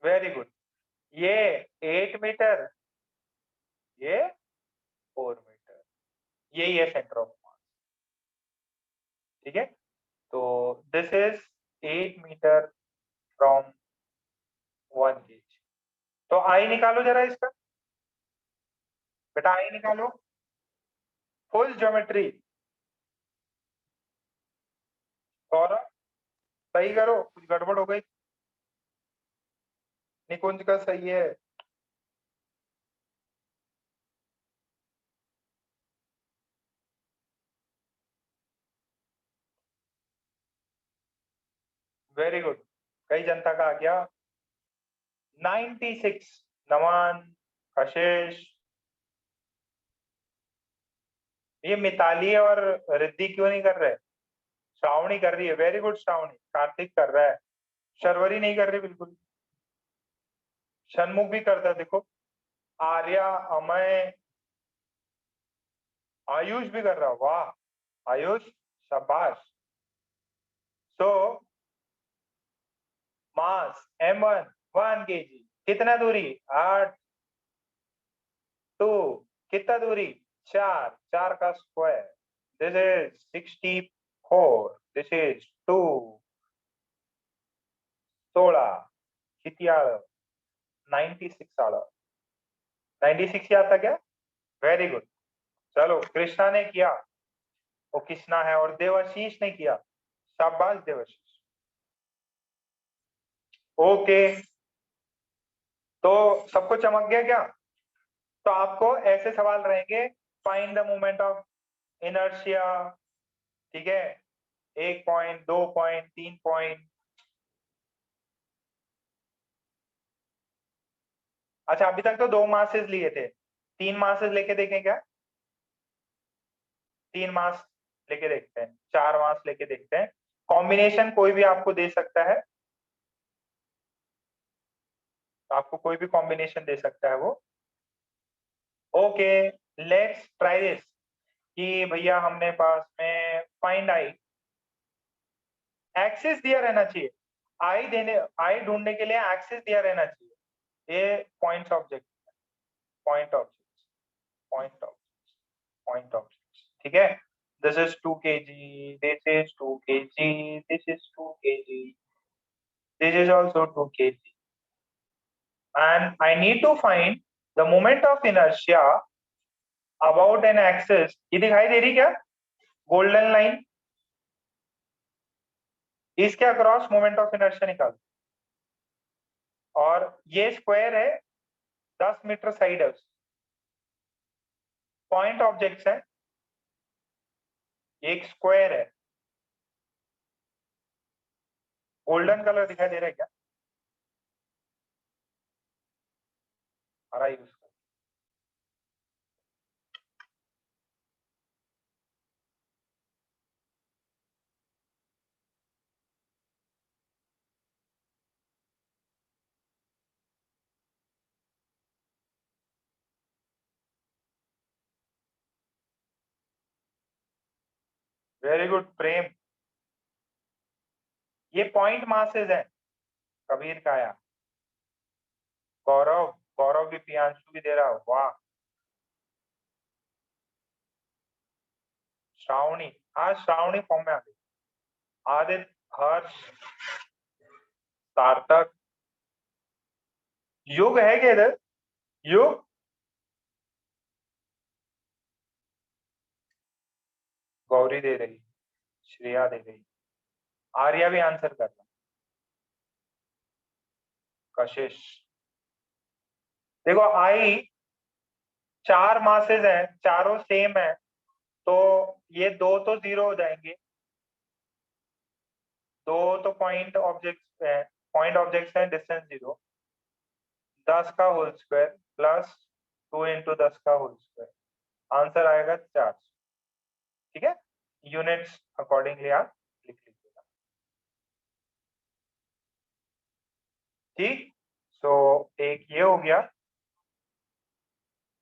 वेरी गुड, ये 8 मीटर, ये 4 मीटर, यही है सेंटर ऑफ मास। ठीक है, तो this is 8 metre from 1 kg। तो आई निकालो जरा इसका, बेटा आई निकालो, फुल ज्योमेट्री। सौरभ, सही करो, कुछ गड़बड़ हो गई। निकुंज का सही है। वेरी गुड, कई जनता का आ गया 96। नमन, कशिश, ये मिताली और रिद्धि क्यों नहीं कर रहे? श्रावणी कर रही है, वेरी गुड श्रावणी। कार्तिक कर रहा है, शर्वरी नहीं कर रही बिल्कुल। षणमुख भी करता है देखो, आर्या, अमय, आयुष भी कर रहा है, वाह आयुष, शाबाश। सो मास m1 1 kg, कितना दूरी 8, 2 कितना दूरी 4, 4 का square, this is 64, this is 2, 16 किती आलं 96 आलं। 96 आता क्या? Very good. चलो कृष्णा ने किया, वो कृष्णा है, और देवाशीष ने किया, शाबाश देवाशीष। ओके, तो सबको चमक गया क्या? तो आपको ऐसे सवाल रहेंगे, find the moment of inertia, ठीक है, 1 पॉइंट, 2 पॉइंट, 3 पॉइंट। अच्छा अभी तक तो 2 मासेस लिए थे, 3 मासेस लेके देखें क्या? 3 मास लेके देखते हैं, 4 मास लेके देखते हैं। कॉम्बिनेशन कोई भी आपको दे सकता है, आपको कोई भी कॉम्बिनेशन दे सकता है वो। ओके, लेट्स ट्राई दिस, कि भैया हमने पास में फाइंड आई, एक्सिस दिया रहना चाहिए, आई ढूंढने के लिए एक्सिस दिया रहना चाहिए। ये points object, point object, point object, point object, ठीक है। This is 2 kg, this is 2 kg, this is 2 kg, this is also 2 kg, and I need to find the moment of inertia about an axis। ये दिखाई दे रही क्या गोल्डन लाइन? इसके अक्रॉस मोमेंट ऑफ इनर्शिया निकाल, और ये स्क्वायर है, 10 मीटर साइड है, पॉइंट ऑब्जेक्ट्स है, एक स्क्वायर है, गोल्डन कलर दिखाई दे रहा है क्या? हरा यूज कर, वेरी गुड प्रेम। ये पॉइंट मासेस है, कबीर काया, गौरव, गौरव भी, प्रियांशु भी दे रहा, वाह। श्रावणी, आज श्रावणी फॉर्म में आ गई। आदित्य, हर्ष, सार्थक, युग है क्या इधर? युग, गौरी दे रही, श्रेया दे रही, आर्या भी आंसर कर रहा, कशिश। देखो आई 4 मासेस हैं, चारों सेम है, तो ये 2 तो 0 हो जाएंगे, 2 तो पॉइंट ऑब्जेक्ट है, पॉइंट ऑब्जेक्ट्स है, डिस्टेंस 0, 10 का होल स्क्वायर प्लस 2 इंटू 10 का होल स्क्वायर, आंसर आएगा 4। ठीक है, यूनिट्स अकॉर्डिंगली आप लिख लीजिएगा, ठीक। सो एक ये हो गया,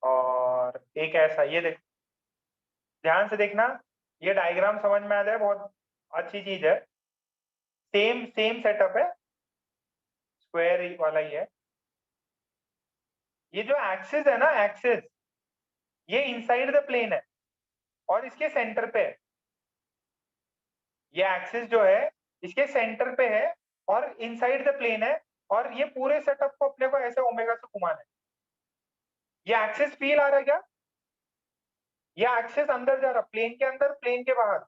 और एक ऐसा, ये देख, ध्यान से देखना, ये डायग्राम समझ में आ जाए बहुत अच्छी चीज है, सेम सेम सेटअप है, स्क्वायर वाला ही है। ये जो एक्सिस है ना, एक्सिस, ये इनसाइड द प्लेन है, और इसके सेंटर पे है, ये एक्सिस जो है इसके सेंटर पे है, और इनसाइड द प्लेन है, और ये पूरे सेटअप को अपने को ऐसे ओमेगा से घुमाना है। ये एक्सिस फील आ रहा है क्या? ये एक्सिस अंदर जा रहा, प्लेन के अंदर, प्लेन के बाहर,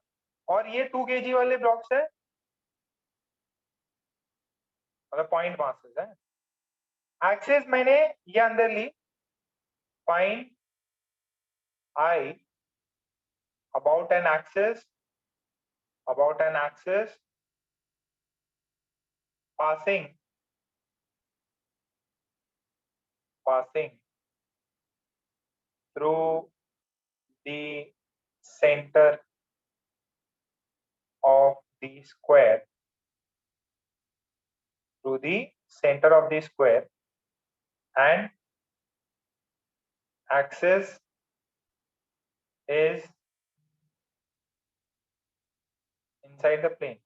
और ये 2 kg वाले ब्लॉक्स है, मतलब पॉइंट मासेस है। एक्सिस मैंने ये अंदर ली, find I about an axis, about an axis passing through the center of the square, and axis is inside the plane,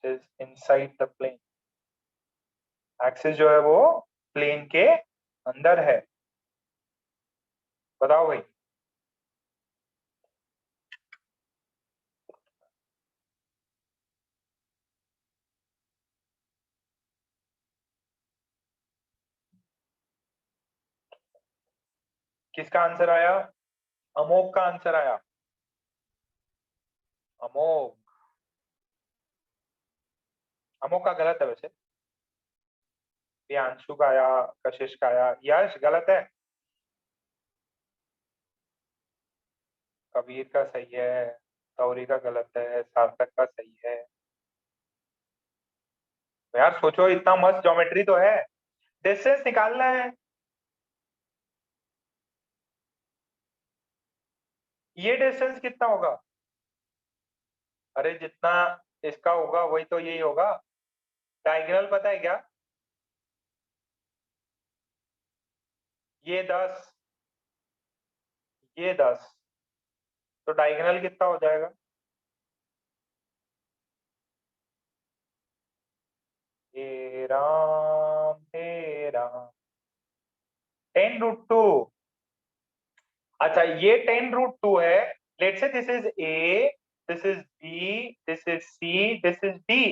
is inside the plane. Axis जो है वो प्लेन के अंदर है। बताओ भाई। किसका आंसर आया? अमोक का आंसर आया। अमोक का गलत है वैसे। प्रियांशु का आया, कशिश का आया, यश गलत है। कबीर का सही है, तौरी का गलत है, सार्थक का सही है। यार सोचो, इतना मस्त ज्योमेट्री तो है, डिस्टेंस निकालना है। ये डिस्टेंस कितना होगा? अरे जितना इसका होगा वही तो यही होगा। डायगोनल पता है क्या? ये 10, ये 10, तो डायगोनल कितना हो जाएगा? हे राम हे राम। 10√2। अच्छा, ये 10√2 है। Let's say this is A, this is B, this is C, this is D.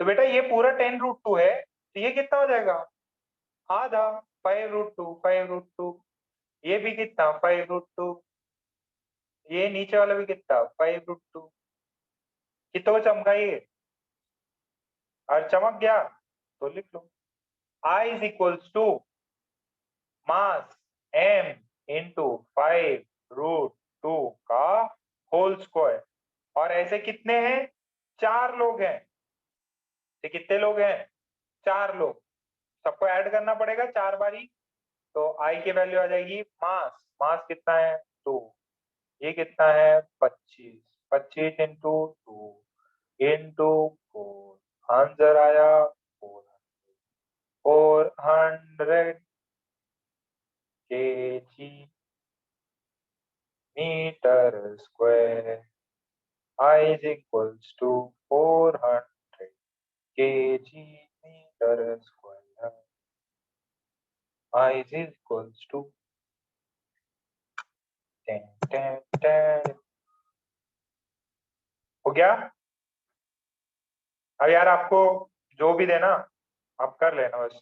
तो बेटा ये पूरा 10√2 है, तो ये कितना हो जाएगा? आधा। 5√2, 5√2। ये भी कितना? 5√2। ये नीचे वाला भी कितना? 5√2। कितना को चमका ये? और चमक गया तो लिख लो। I is equals to mass m into 5√2 का होल स्क्वायर। और ऐसे कितने हैं? 4 लोग हैं। तो कितने लोग हैं? 4 लोग। सबको ऐड करना पड़ेगा 4 बारी। तो आई की वैल्यू आ जाएगी मास कितना है? 2। ये कितना है? 25। 25 इंटू 2 इंटू 4। आंसर आया 400 kg metre square. I is equals to 400 kg metre square. I is equals to 10 10 10। हो गया? अब यार आपको जो भी देना आप कर लेना बस।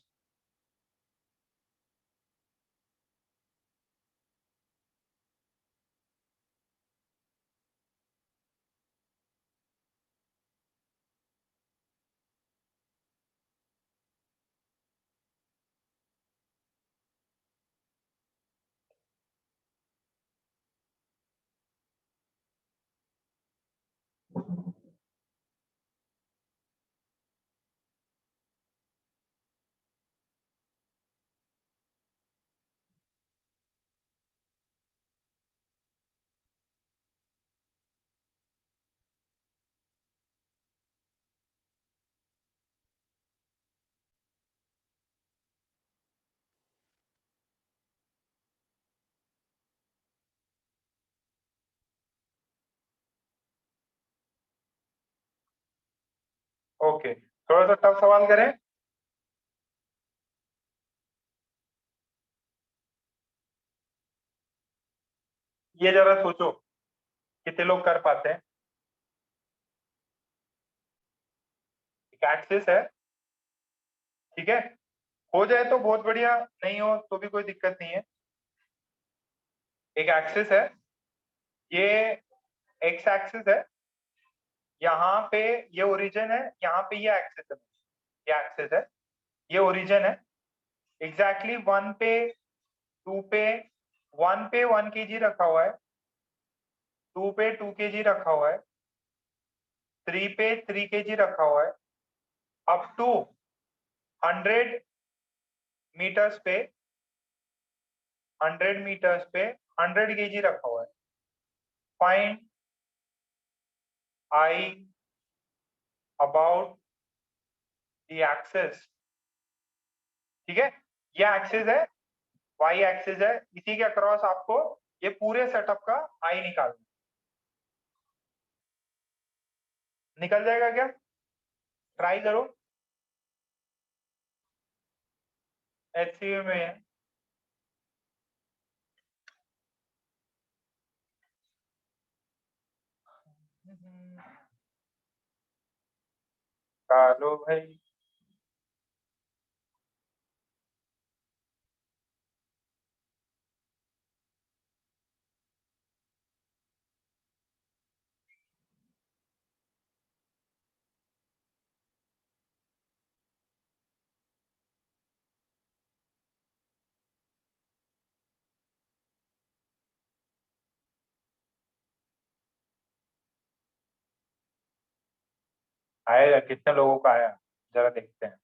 ओके, थोड़ा सा टफ सवाल करें। ये जरा सोचो कितने लोग कर पाते हैं। एक एक्सिस है, ठीक है, हो जाए तो बहुत बढ़िया, नहीं हो तो भी कोई दिक्कत नहीं है। एक एक्सिस है, ये एक्स एक्सिस है, यहाँ पे ये ओरिजिन है, यहाँ पे ये एक्सिस है, ये एक्सिस है, ये ओरिजिन है। एग्जैक्टली 1 पे 2 पे 1 पे 1 kg रखा हुआ है, 2 पे 2 kg रखा हुआ है, 3 पे 3 kg रखा हुआ है, अप टू 100 मीटर्स पे 100 मीटर्स पे 100 kg रखा हुआ है। Find I about the axis. ठीक है, ये एक्सेस है, वाई एक्सेस है, इसी के अक्रॉस आपको ये पूरे सेटअप का आई निकालना। निकल जाएगा क्या? ट्राई करो। HCU में है। कालो भाई, आएगा, कितने लोगों का आया जरा देखते हैं।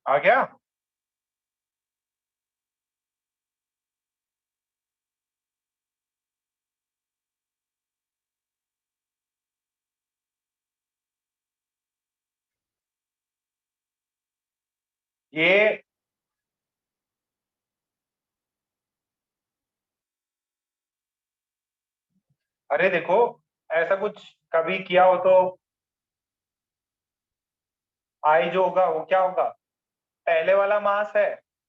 आ गया? ये अरे देखो, ऐसा कुछ कभी किया हो तो आई जो होगा वो क्या होगा? पहले वाला मास है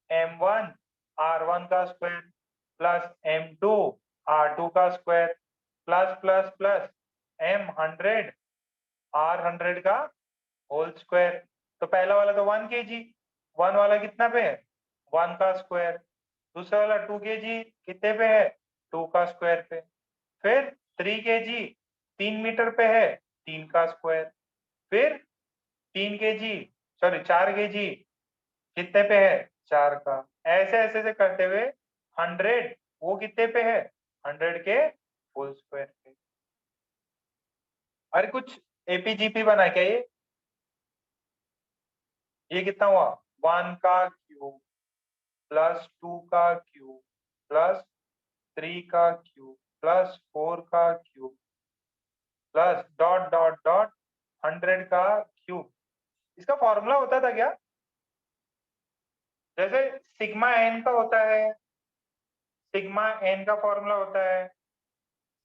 m1 r1 का स्क्वायर प्लस m2 r2 का square plus plus plus m100 r100 का होल स्क्वायर। तो पहला वाला तो 1 kg, 1 वाला कितना पे है? 1 का स्क्वायर। दूसरा वाला 2 kg कितने पे है? 2 का स्क्वायर पे। फिर 3 kg 3 मीटर पे है, 3 का स्क्वायर। फिर 3 kg, सॉरी 4 kg कितने पे है? 4 का। ऐसे ऐसे से करते हुए 100 वो कितने पे है? 100 के होल स्क्वायर पे। अरे कुछ एपीजीपी बना क्या ये कितना हुआ? 1 का क्यूब प्लस 2 का क्यूब प्लस 3 का क्यूब प्लस 4 का cube plus dot dot dot 100 का क्यूब। इसका फॉर्मूला होता था क्या? जैसे सिग्मा एन का होता है, सिग्मा एन का फॉर्मूला होता है,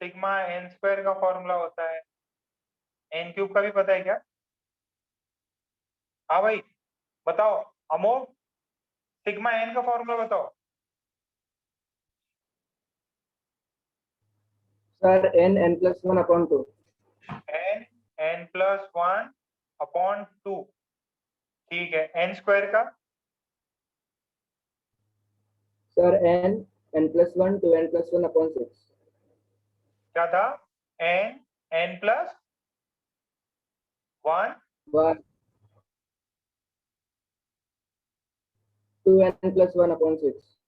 सिग्मा एन स्क्वायर का फॉर्मूला होता है, एन क्यूब का भी पता है क्या? हाँ भाई, बताओ अमोघ, सिग्मा एन का फॉर्मूला बताओ। Sir n+1/2। N n+1/2। ठीक है, एन स्क्वायर का? Sir n+1 to n+1/6। क्या था? N n+1 1 to n+1/6।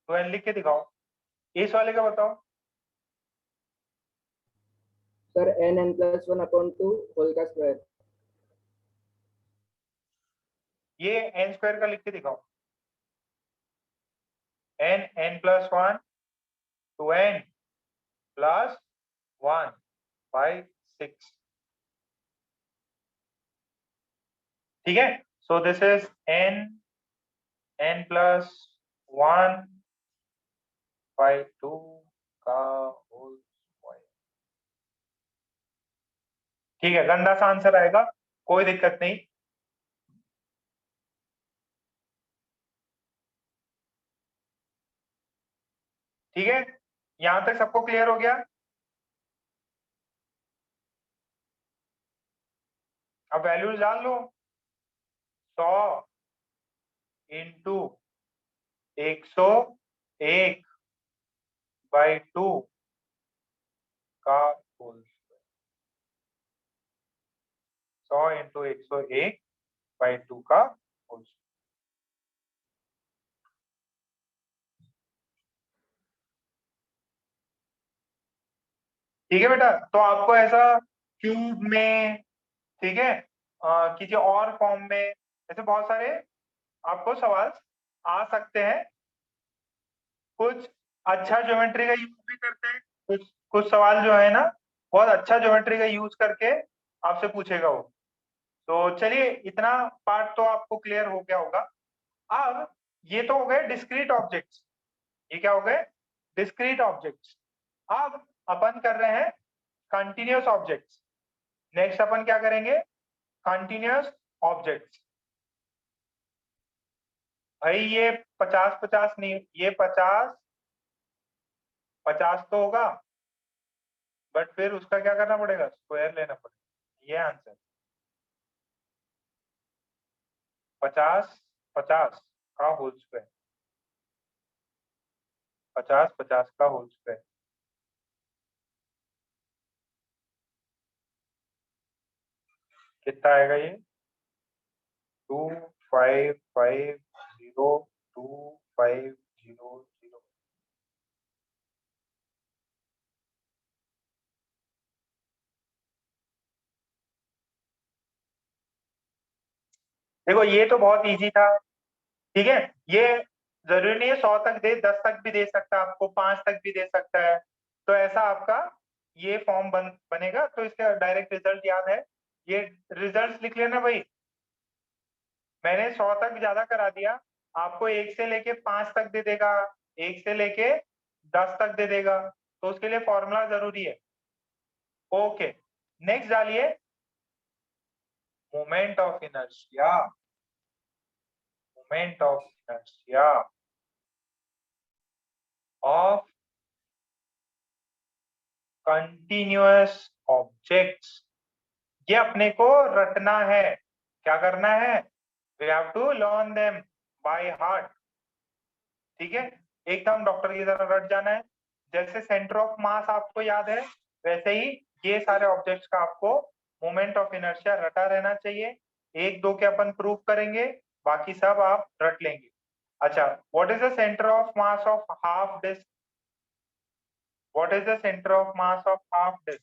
तो एन लिख के दिखाओ। इस वाले का बताओ। सर n+1/2 होल का स्क्वायर। ये एन स्क्वायर का लिख के दिखाओ। n+1 to n+1/6, ठीक है। सो दिस इज n+1/2 का होल स्क्वायर, ठीक है। गंदा सा आंसर आएगा, कोई दिक्कत नहीं। ठीक है, यहां तक सबको क्लियर हो गया। अब वैल्यूज डाल लो। 100 इंटू 101/2 का होल स्क्वायर, 100 इंटू 101/2 का होल स्क्वायर। ठीक है बेटा, तो आपको ऐसा क्यूब में, ठीक है, किसी और फॉर्म में, ऐसे बहुत सारे आपको सवाल आ सकते हैं। कुछ अच्छा ज्योमेट्री का यूज भी करते हैं, कुछ कुछ सवाल जो है ना बहुत अच्छा ज्योमेट्री का यूज करके आपसे पूछेगा वो। तो चलिए, इतना पार्ट तो आपको क्लियर हो गया होगा। अब ये तो हो गए डिस्क्रीट ऑब्जेक्ट्स। ये क्या हो गए? Discrete objects. अब अपन कर रहे हैं कंटिन्यूअस ऑब्जेक्ट्स। नेक्स्ट अपन क्या करेंगे? Continuous objects. भाई ये 50-50 नहीं, ये 50-50 तो होगा, बट फिर उसका क्या करना पड़ेगा? स्क्वायर लेना पड़ेगा। ये आंसर 50-50 का होल स्क्वायर, 50-50 का होल स्क्वायर कितना आएगा? ये 2550250। देखो ये तो बहुत इजी था, ठीक है। ये जरूरी नहीं है 100 तक दे, 10 तक भी दे सकता है आपको, 5 तक भी दे सकता है। तो ऐसा आपका ये फॉर्म बनेगा। तो इसका डायरेक्ट रिजल्ट याद है, ये रिजल्ट लिख लेना भाई। मैंने 100 तक ज्यादा करा दिया, आपको 1 से लेके 5 तक दे देगा, 1 से लेके 10 तक दे देगा। तो उसके लिए फॉर्मूला जरूरी है। ओके, नेक्स्ट डालिए, moment of inertia. Moment of inertia of continuous objects. ये अपने को रटना है। क्या करना है? We have to learn them by heart, ठीक है। एकदम डॉक्टर की तरह रट जाना है। जैसे सेंटर ऑफ मास आपको याद है, वैसे ही ये सारे ऑब्जेक्ट्स का आपको मोमेंट ऑफ इनर्शिया रटा रहना चाहिए। एक दो के अपन प्रूव करेंगे, बाकी सब आप रट लेंगे। अच्छा, what is the centre of mass of half disc? What is the centre of mass of half disc?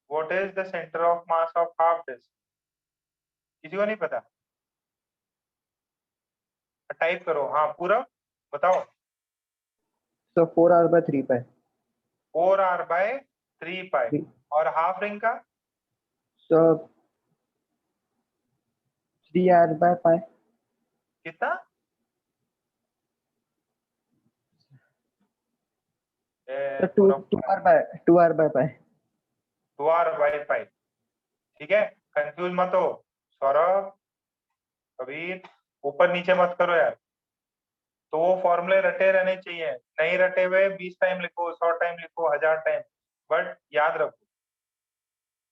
What is the centre of mass of half disc? किसी को नहीं पता? टाइप करो, हाँ पूरा बताओ। So 4r/3 pi. 4r/3 पाई। और हाफ रिंग का? So 3r/pi. कितना? So 2r/pi. 2r/पाई, ठीक है। कंफ्यूज मत हो सौरभ, कबीर, ऊपर नीचे मत करो यार। तो वो फॉर्मूले रटे रहने चाहिए, नहीं रटे हुए 20 टाइम लिखो, 100 टाइम लिखो, 1000 टाइम, बट याद रखो,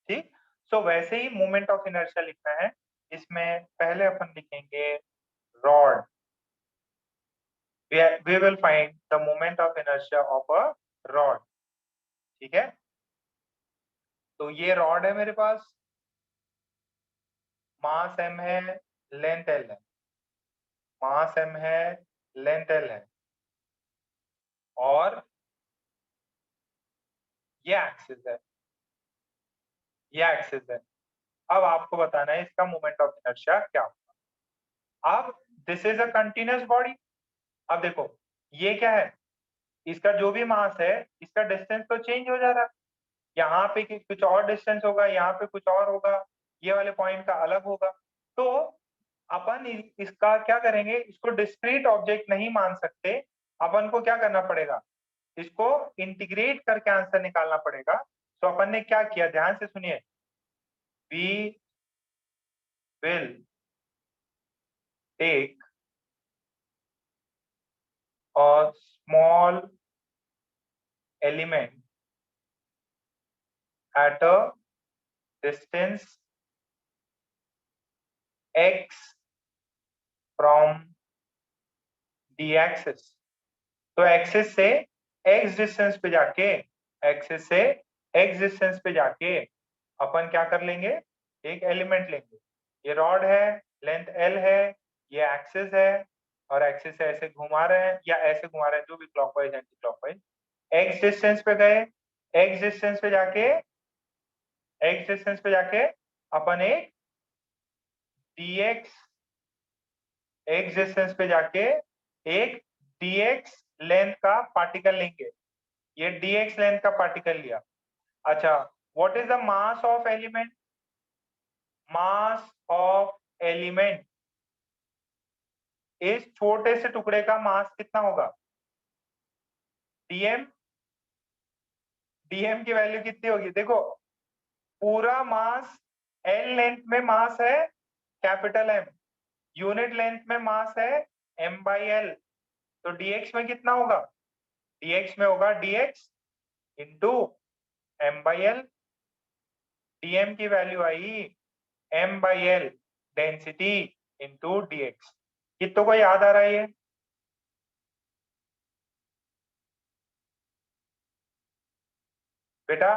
ठीक। सो वैसे ही मोमेंट ऑफ इनर्शिया लिखना है। इसमें पहले अपन लिखेंगे rod. we will find the moment of inertia of a rod, ठीक है। तो ये रॉड है मेरे पास, मास m है, लेंथ l है। मास m है, लेंथ l है, और ये एक्सिस है, ये एक्सिस है। अब आपको बताना है इसका मोमेंट ऑफ इनर्शिया क्या होगा। अब this is a continuous body. अब देखो ये क्या है, इसका जो भी मास है इसका डिस्टेंस तो चेंज हो जा रहा है, यहाँ पे कुछ और डिस्टेंस होगा, यहाँ पे कुछ और होगा, ये वाले पॉइंट का अलग होगा। तो अपन इसका क्या करेंगे, इसको डिस्क्रीट ऑब्जेक्ट नहीं मान सकते, अपन को क्या करना पड़ेगा, इसको इंटीग्रेट करके आंसर निकालना पड़ेगा। तो अपन ने क्या किया, ध्यान से सुनिए, we will take a small element at a distance x from the axis. तो एक्सिस से x डिस्टेंस पे जाके, एक्सिस से x डिस्टेंस पे जाके अपन क्या कर लेंगे, एक एलिमेंट लेंगे। ये रॉड है, लेंथ l है, ये एक्सिस है, और एक्सिस से ऐसे घुमा रहे हैं या ऐसे घुमा रहे हैं, जो भी clockwise anti clockwise. x distance पे गए, x डिस्टेंस पे जाके, x डिस्टेंस पे जाके अपन एक dx, x डिस्टेंस पे जाके एक dx लेंथ का पार्टिकल लेंगे। ये dx लेंथ का पार्टिकल लिया। अच्छा, what is the mass of element, mass of element, इस छोटे से टुकड़े का मास कितना होगा, dm, dm की वैल्यू कितनी होगी, देखो पूरा मास l लेंथ में मास है कैपिटल M, यूनिट लेंथ में मास है m/l, तो dx में कितना होगा, dx में होगा dx इंटू m/l। dm की वैल्यू आई m/l डेंसिटी इंटू dx। कितनों को याद आ रहा है ये, बेटा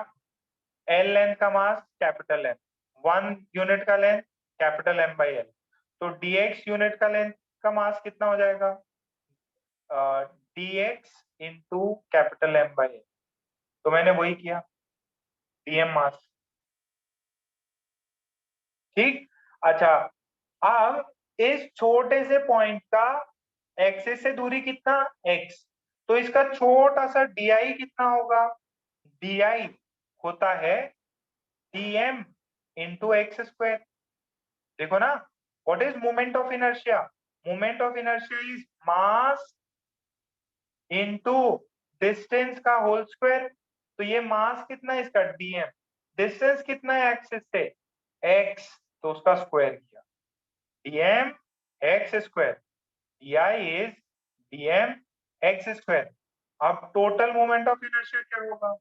l लेंथ का मास कैपिटल M, 1 यूनिट का लेंथ कैपिटल M/l, तो dx यूनिट का लेंथ का मास कितना हो जाएगा, dx इंटू कैपिटल M/l। तो मैंने वही किया, dm मास। ठीक, अच्छा अब इस छोटे से पॉइंट का एक्सिस से दूरी कितना, x, तो इसका छोटा सा di कितना होगा, di होता है dm इंटू एक्स स्क्वायर। देखो ना, what is moment of inertia, moment of inertia is mass into distance का होल स्क्वायर। तो ये मास कितना है इसका dm, डिस्टेंस कितना है एक्सिस से x, तो उसका स्क्वायर किया, dm X square, di is dm X square. अब टोटल मोमेंट ऑफ इनर्शिया क्या होगा,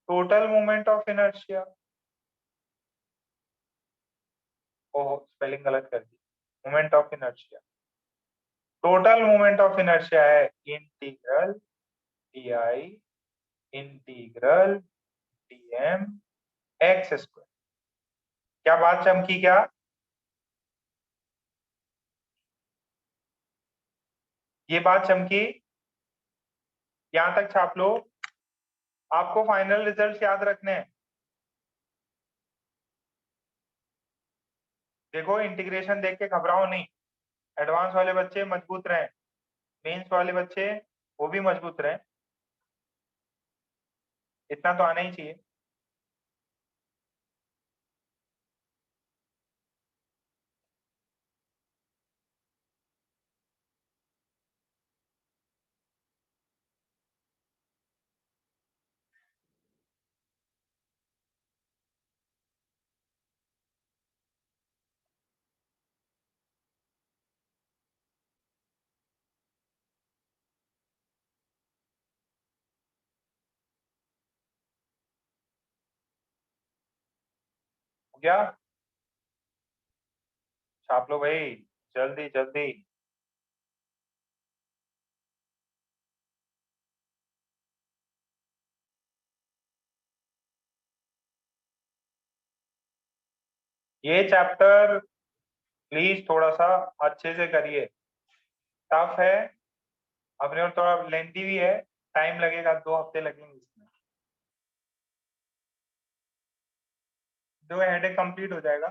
total moment of inertia, oh spelling गलत कर दी, moment of inertia, total moment of inertia है integral di integral dm X square. क्या बात चमकी क्या, ये बात चमकी, यहां तक छाप लो। आपको फाइनल रिजल्ट याद रखने हैं। देखो इंटीग्रेशन देख के घबराओ नहीं, एडवांस वाले बच्चे मजबूत रहे, मेंस वाले बच्चे वो भी मजबूत रहे, इतना तो आना ही चाहिए। हो गया, छाप लो भाई, जल्दी जल्दी। ये चैप्टर प्लीज थोड़ा सा अच्छे से करिए, टफ है, अपने और थोड़ा लेंथी भी है, टाइम लगेगा, 2 हफ्ते लगेंगे इसमें, जो हेडेक कंप्लीट हो जाएगा।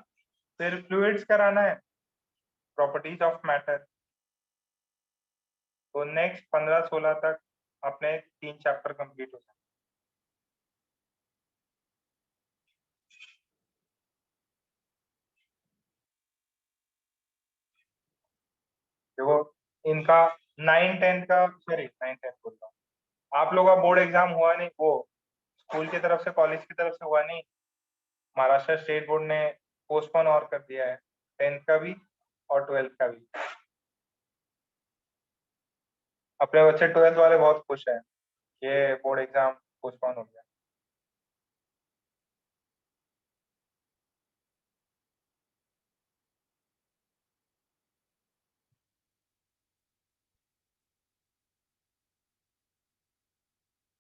फिर फ्लूइड्स कराना है, प्रॉपर्टीज ऑफ मैटर, तो नेक्स्ट 15-16 तक अपने 3 चैप्टर कंप्लीट हो जाए। देखो इनका 9-10 का, सॉरी 9-10 बोल रहा हूँ, आप लोगों का बोर्ड एग्जाम हुआ नहीं, वो स्कूल की तरफ से कॉलेज की तरफ से हुआ नहीं, महाराष्ट्र स्टेट बोर्ड ने पोस्टपोन और कर दिया है 10th का भी और 12th का भी। अपने बच्चे 12th वाले बहुत खुश हैं, ये बोर्ड एग्जाम पोस्टपोन हो गया।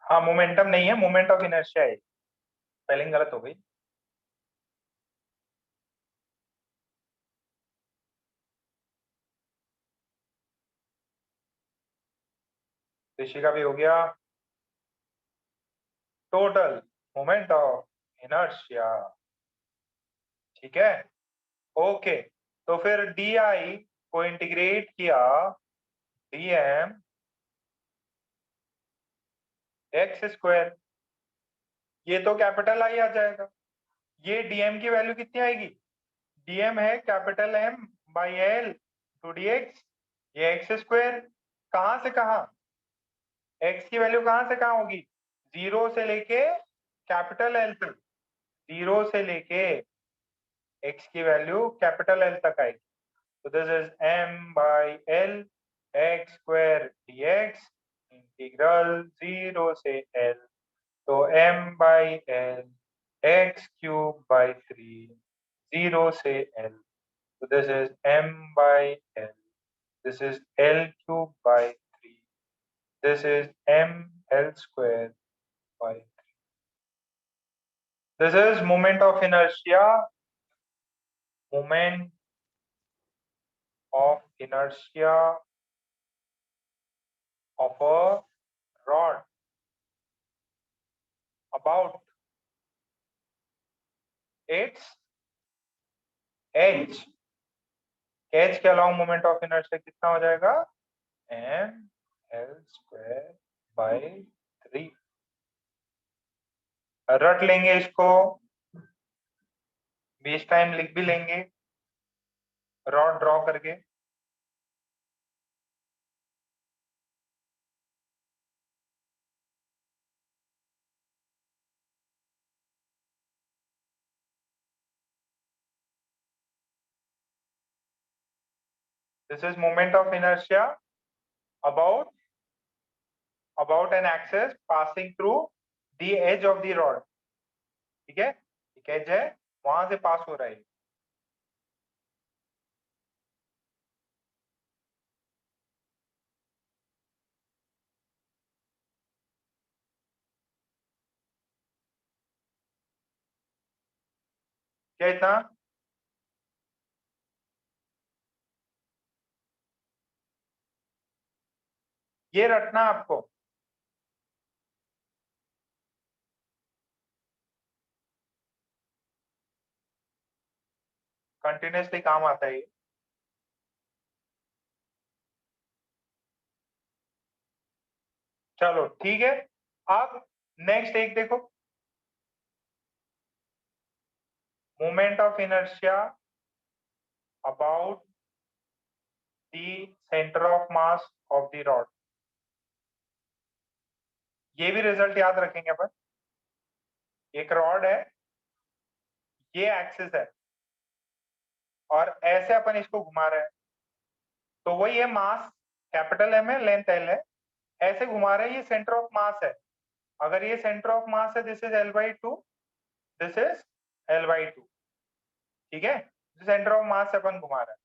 हाँ मोमेंटम नहीं है, मोमेंट ऑफ इनर्शिया है, स्पेलिंग गलत हो गई। ऋषि का भी हो गया। टोटल मोमेंट ऑफ इनर्शिया, ठीक है। ओके, तो फिर डी आई को इंटीग्रेट किया dm एक्स स्क्वायर, ये तो कैपिटल आई आ जाएगा। ये dm की वैल्यू कितनी आएगी, dm है capital M by L two dx, ये एक्स स्क्वायर, कहां से कहां, x की वैल्यू कहां से कहां होगी, 0 से लेके कैपिटल L तक, 0 से लेके x की वैल्यू कैपिटल L तक आएगी। तो this is m by L x square dx integral 0 से L, तो m by L x cube by 3 0 से L, so this is m by L, this is L cube by 3, this is m L square by 3. This is moment of inertia, moment of inertia of a rod about its edge. Edge के अलाउ मोमेंट ऑफ इनर्शिया कितना हो जाएगा, m L square by 3। रट लेंगे इसको, बीच टाइम लिख भी लेंगे रॉड ड्रॉ करके। This is moment of inertia about an axis passing through the edge of the rod, ठीक है, एक एज है वहां से पास हो रहा है। क्या इतना, ये रटना आपको, कंटिन्यूसली काम आता है ये। चलो ठीक है, अब नेक्स्ट एक देखो, moment of inertia about the centre of mass of the rod. ये भी रिजल्ट याद रखेंगे अपन, एक रॉड है, ये एक्सिस है और ऐसे अपन इसको घुमा रहे हैं, तो वही है मास कैपिटल एम है, लेंथ एल है, ऐसे घुमा रहे हैं, ये सेंटर ऑफ मास है। अगर ये सेंटर ऑफ मास है, this is L/2, this is L/2, ठीक है, सेंटर ऑफ मास से अपन घुमा रहे हैं।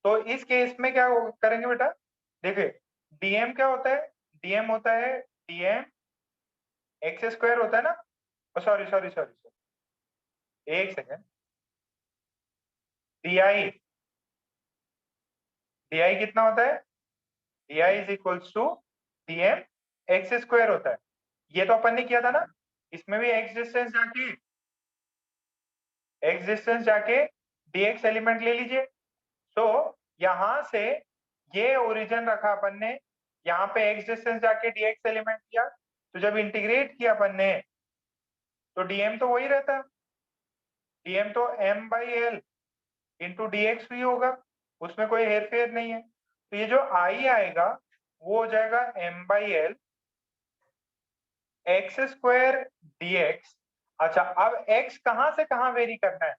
तो इस केस में क्या करेंगे बेटा, देखिए dm क्या होता है, dm होता है dm एक्स स्क्वायर होता है ना, सॉरी सॉरी सॉरी सॉरी, एक सेकेंड, di di कितना होता है, di is equals to dm X square होता है, ये तो अपन ने किया था ना, इसमें भी एक्स डिस्टेंस जाके dx एलिमेंट ले लीजिए। तो यहां से ये ओरिजिन रखा अपन ने यहाँ पे x डिस्टेंस जाके dx एलिमेंट लिया, तो जब इंटीग्रेट किया अपन ने तो dm तो वही रहता, dm तो m by L into D x भी होगा, उसमें कोई हेर फेर नहीं है। तो ये जो आई आएगा वो हो जाएगा m by L x square D x. अच्छा, अब x कहां से कहां वेरी करना है,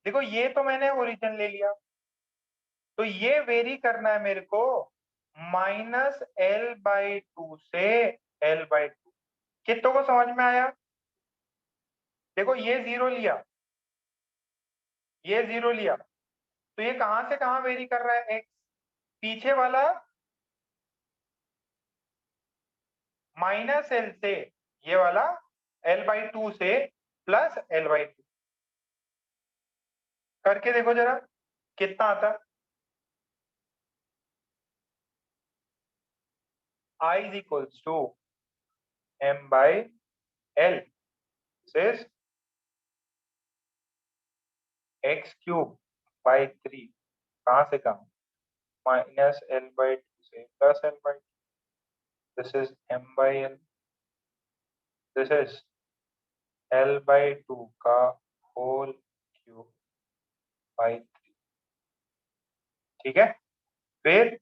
देखो ये तो मैंने ओरिजिन ले लिया, तो ये वेरी करना है मेरे को -l/2 से l/2। कितनों को समझ में आया? देखो ये जीरो लिया, ये जीरो लिया, तो ये कहां से कहां वेरी कर रहा है x, पीछे वाला -l से, ये वाला l/2 से +l/2। करके देखो जरा कितना आता है। I is equals to m by l, this is x cube by 3, कहां से कहां, -l/2 से +l/2, this is m by l, this is l/2 का होल क्यूब बाई 3। ठीक है, फिर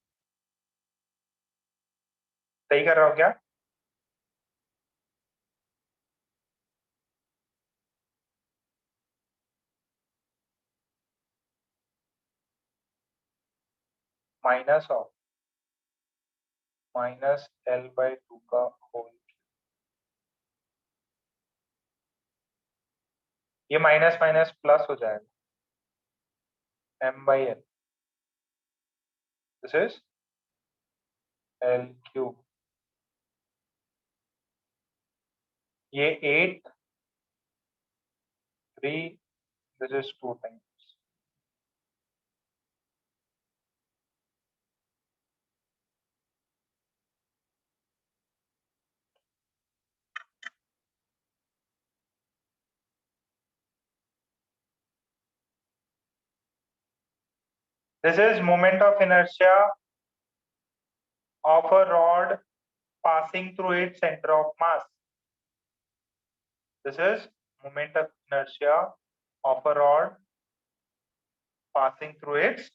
सही कर रहा हो क्या? माइनस ऑफ -l/2 का होल, ये माइनस माइनस प्लस हो जाएगा m by l, this is l cube, ये 8 3, this is 2 times. This is moment of inertia of a rod passing through its center of mass. This is moment of inertia of a rod passing through its,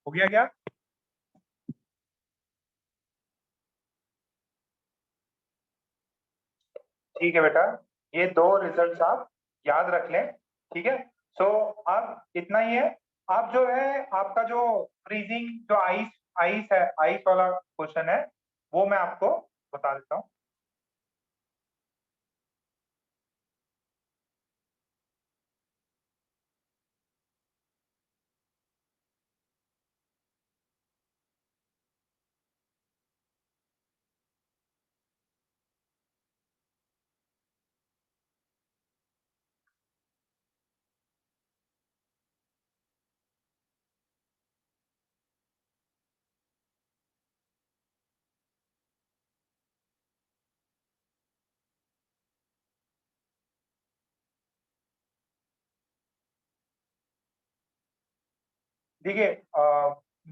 हो गया क्या? ठीक है बेटा, ये दो रिजल्ट्स आप याद रख लें। ठीक है, सो अब इतना ही है। अब जो है आपका जो फ्रीजिंग जो आइस आइस है, आइस वाला क्वेश्चन है, वो मैं आपको बता देता हूँ। देखिए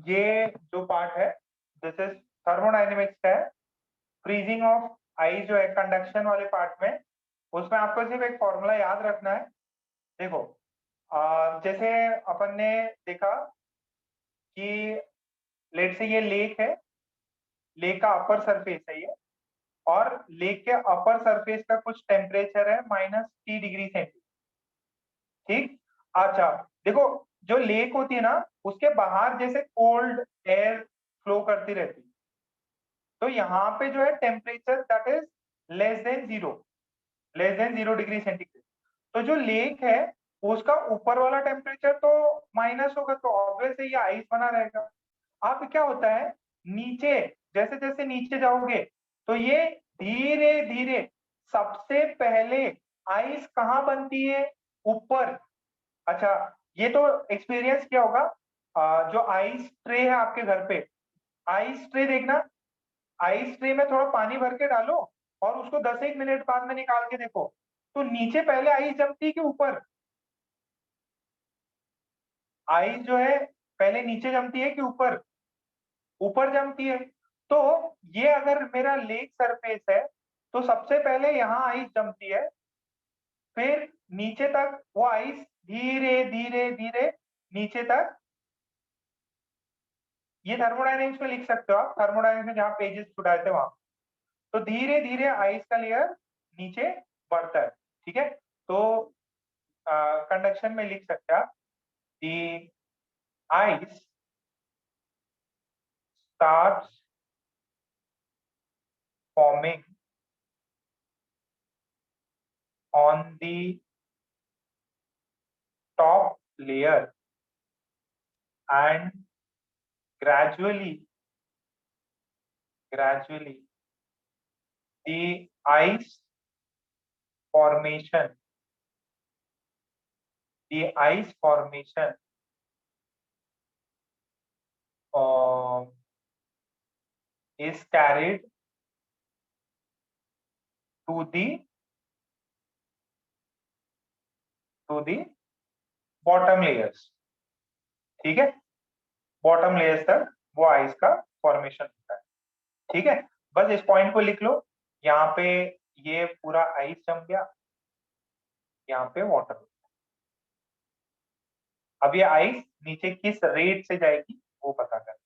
ये जो पार्ट है दिस इज थर्मोडाइनेमिक्स का है। फ्रीजिंग ऑफ आइस जो है कंडक्शन वाले पार्ट में, उसमें आपको सिर्फ एक फॉर्मूला याद रखना है। देखो जैसे अपन ने देखा कि लेट से ये लेक है, लेक का अपर सरफेस है ये, और लेक के अपर सरफेस का कुछ टेम्परेचर है -3 डिग्री सेंटीग्रेड। ठीक। अच्छा देखो, जो लेक होती है ना उसके बाहर जैसे कोल्ड एयर फ्लो करती रहती है, तो यहाँ पे जो है temperature that is less than 0 degree centigrade. तो जो लेक है उसका ऊपर वाला टेम्परेचर तो माइनस होगा, तो ऑब्वियस है ये आइस बना रहेगा। अब क्या होता है, नीचे जैसे जैसे नीचे जाओगे तो ये धीरे धीरे, सबसे पहले आइस कहाँ बनती है, ऊपर। अच्छा, ये तो एक्सपीरियंस किया होगा। जो आइस ट्रे है आपके घर पे, आइस ट्रे देखना, आइस ट्रे में थोड़ा पानी भर के डालो और उसको 10 एक मिनट बाद में निकाल के देखो, तो नीचे पहले आइस जमती है कि ऊपर? आइस जो है पहले नीचे जमती है कि ऊपर? ऊपर जमती है। तो ये अगर मेरा लेक सरफेस है तो सबसे पहले यहाँ आइस जमती है, फिर नीचे तक वो आइस धीरे धीरे धीरे नीचे तक, ये थर्मोडायनेमिक्स में लिख सकते हो आप, थर्मोडायनेमिक्स में जहाँ पेजेस छुड़ाए थे वहां, तो धीरे धीरे आइस का लेयर नीचे बढ़ता है। ठीक है, तो कंडक्शन में लिख सकते हैं आप, the ice starts forming on the top layer and gradually the ice formation the ice formation uh, is carried to the bottom layers। ठीक है, बॉटम लेयर्स तक वो आइस का फॉर्मेशन होता है। ठीक है, बस इस पॉइंट को लिख लो। यहाँ पे ये पूरा आइस जम गया, यहाँ पे वाटर। अब ये आइस नीचे किस रेट से जाएगी वो पता करना है।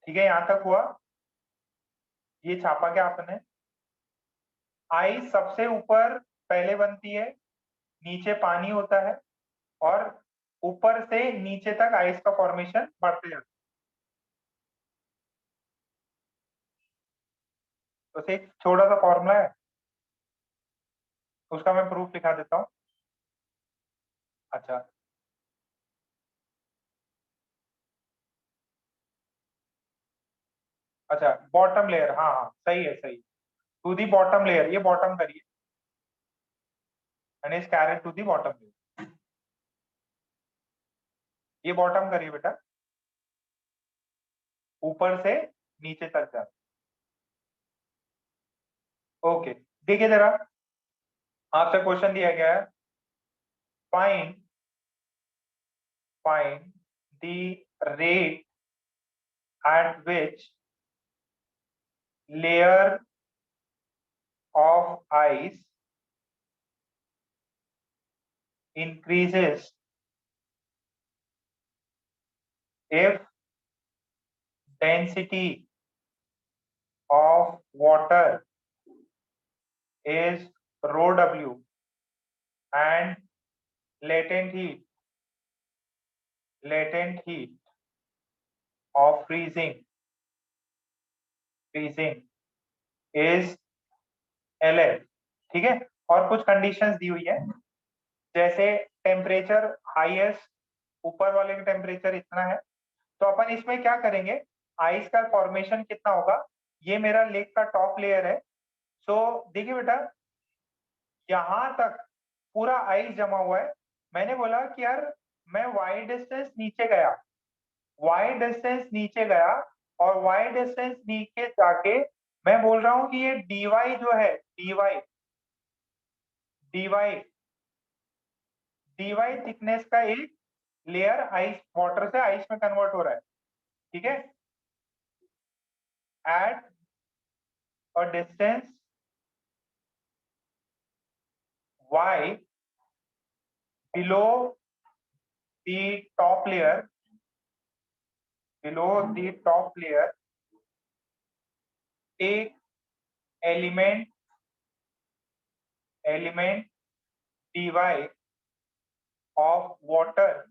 ठीक है, यहाँ तक हुआ। ये छापा क्या आपने, आइस सबसे ऊपर पहले बनती है, नीचे पानी होता है, और ऊपर से नीचे तक आइस का फॉर्मेशन बढ़ते जाता है। तो एक छोटा सा फॉर्मूला है, उसका मैं प्रूफ दिखा देता हूँ। अच्छा, अच्छा बॉटम लेयर, हाँ हाँ सही है, सही। टू दी बॉटम लेयर, ये बॉटम करिए, and is carried to the bottom layer. ये बॉटम करिए बेटा, ऊपर से नीचे तक जा। ओके, देखिए जरा, आपसे क्वेश्चन दिया गया है, find find the rate at which layer of ice increases if density of water is rho W and latent heat of freezing is LL, ठीक है। और कुछ कंडीशंस दी हुई है, जैसे टेम्परेचर हाईएस्ट, ऊपर वाले का टेम्परेचर इतना है, तो अपन इसमें क्या करेंगे, आइस का फॉर्मेशन कितना होगा, ये मेरा लेक का टॉप लेयर है। सो देखिए बेटा, यहां तक पूरा आइस जमा हुआ है। मैंने बोला कि यार मैं वाई डिस्टेंस नीचे गया, और वाई डिस्टेंस नीचे जाके मैं बोल रहा हूं कि ये डीवाई जो है, डीवाई डीवाई डीवाई थिकनेस का एक लेयर आइस, वाटर से आइस में कन्वर्ट हो रहा है, ठीक है, eight a distance y below the top layer, take element dy of water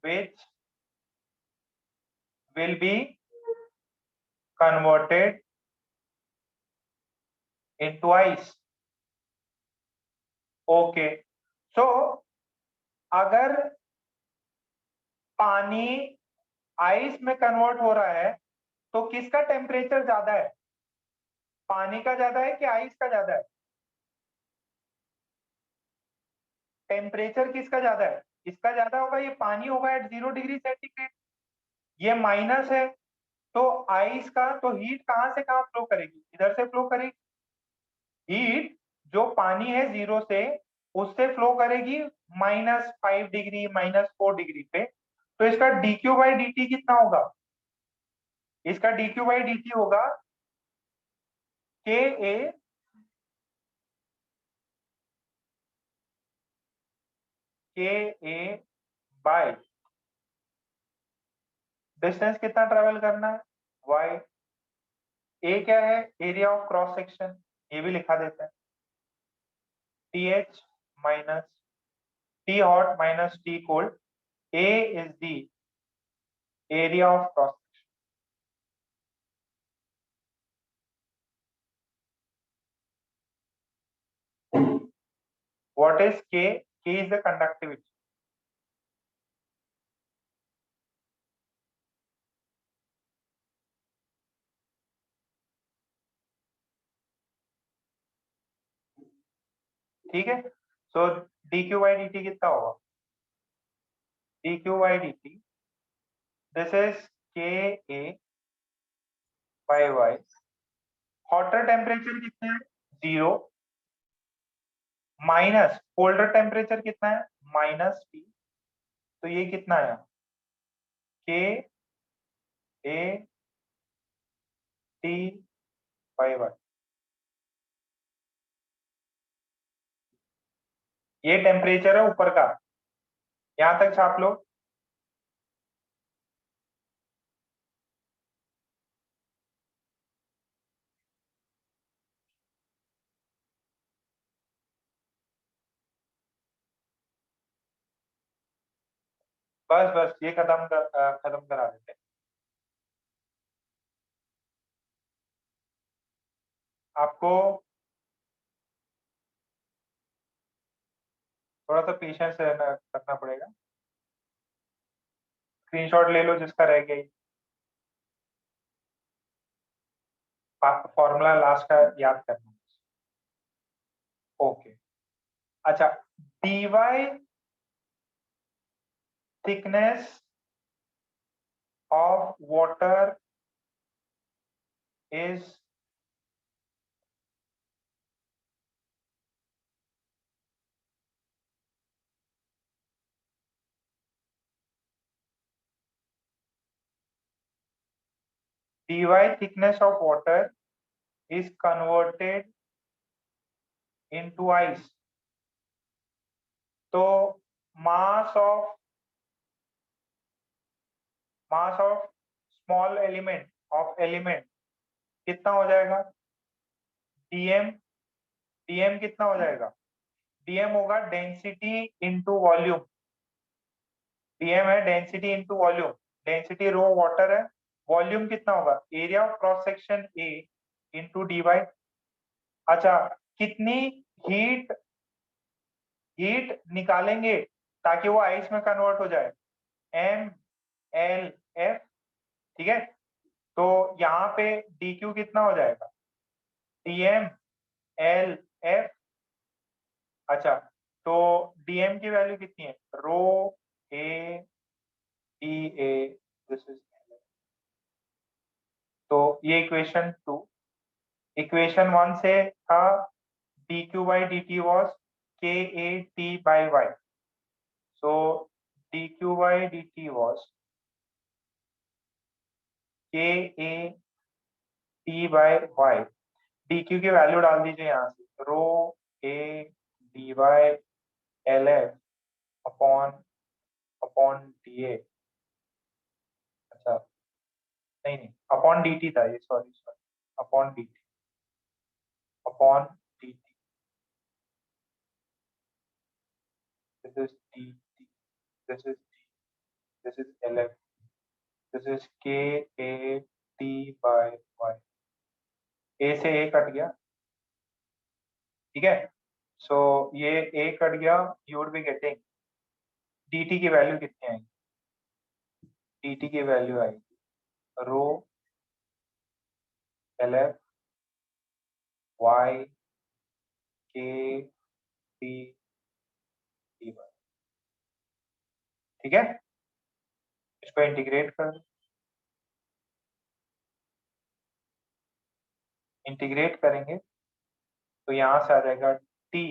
which will be converted into ice. Okay, so अगर पानी आइस में कन्वर्ट हो रहा है तो किसका टेम्परेचर ज्यादा है, पानी का ज्यादा है कि आइस का ज्यादा है, टेम्परेचर किसका ज्यादा है, इसका ज्यादा होगा, ये पानी होगा एट 0 डिग्री सेंटीग्रेड, ये माइनस है, तो आइस का तो हीट कहां से कहां फ्लो करेगी, इधर से फ्लो करेगी, हीट जो पानी है 0 से उससे फ्लो करेगी -5 डिग्री -4 डिग्री पे, तो इसका dq बाई dt कितना होगा, इसका dq बाई dt होगा ka बाई डिस्टेंस कितना ट्रेवल करना है y, ए क्या है, एरिया ऑफ क्रॉस सेक्शन, ये भी लिखा देते हैं, th minus T hot minus T cold, A is the area of cross section. What is K? K is the conductivity. ठीक है, so dq by dt कितना होगा, dq by dt, this is Ka by y, hotter temperature कितना है 0, माइनस कोल्डर टेम्परेचर कितना है -T, तो ये कितना है Ka T by y, ये टेम्परेचर है ऊपर का, यहां तक छाप लो, बस बस ये खत्म करा देते हैं। आपको थोड़ा सा पेशेंस रखना पड़ेगा, स्क्रीनशॉट ले लो जिसका रह गया, फॉर्मूला लास्ट का याद करना, ओके। अच्छा, dy thickness of water is dy thickness of water is converted into ice, तो मास ऑफ स्मॉल एलिमेंट कितना हो जाएगा, dm कितना हो जाएगा, dm होगा डेंसिटी इनटू वॉल्यूम, डीएम है density into volume, density rho water है, वॉल्यूम कितना होगा, area of cross section A into D Y. अच्छा, कितनी हीट हीट निकालेंगे ताकि वो आइस में कन्वर्ट हो जाए, एम एल एफ। ठीक है, तो यहाँ पे डी क्यू कितना हो जाएगा, डी एम एल एफ। अच्छा, तो डीएम की वैल्यू कितनी है, रो A D A, this is, तो ये इक्वेशन 2। इक्वेशन 1 से था D Q by D T was K A T by Y, so D Q by D T was K A T by Y. D Q की वैल्यू डाल दीजिए यहाँ से, रो A D Y L F upon upon D A. अच्छा, नहीं नहीं, अपॉन डी टी था ये, sorry sorry, upon D T, upon D T, this is D T, this is D, this is L F, this is के ए टी बाई वाई। ए से ए कट गया, ठीक है, सो ये ए कट गया, you would be getting D T की वैल्यू कितनी आएगी, डी टी की वैल्यू आएगी रो एल एफ वाई के टी डी वाई। ठीक है, इसको इंटीग्रेट कर, इंटीग्रेट करेंगे तो यहां से आ जाएगा T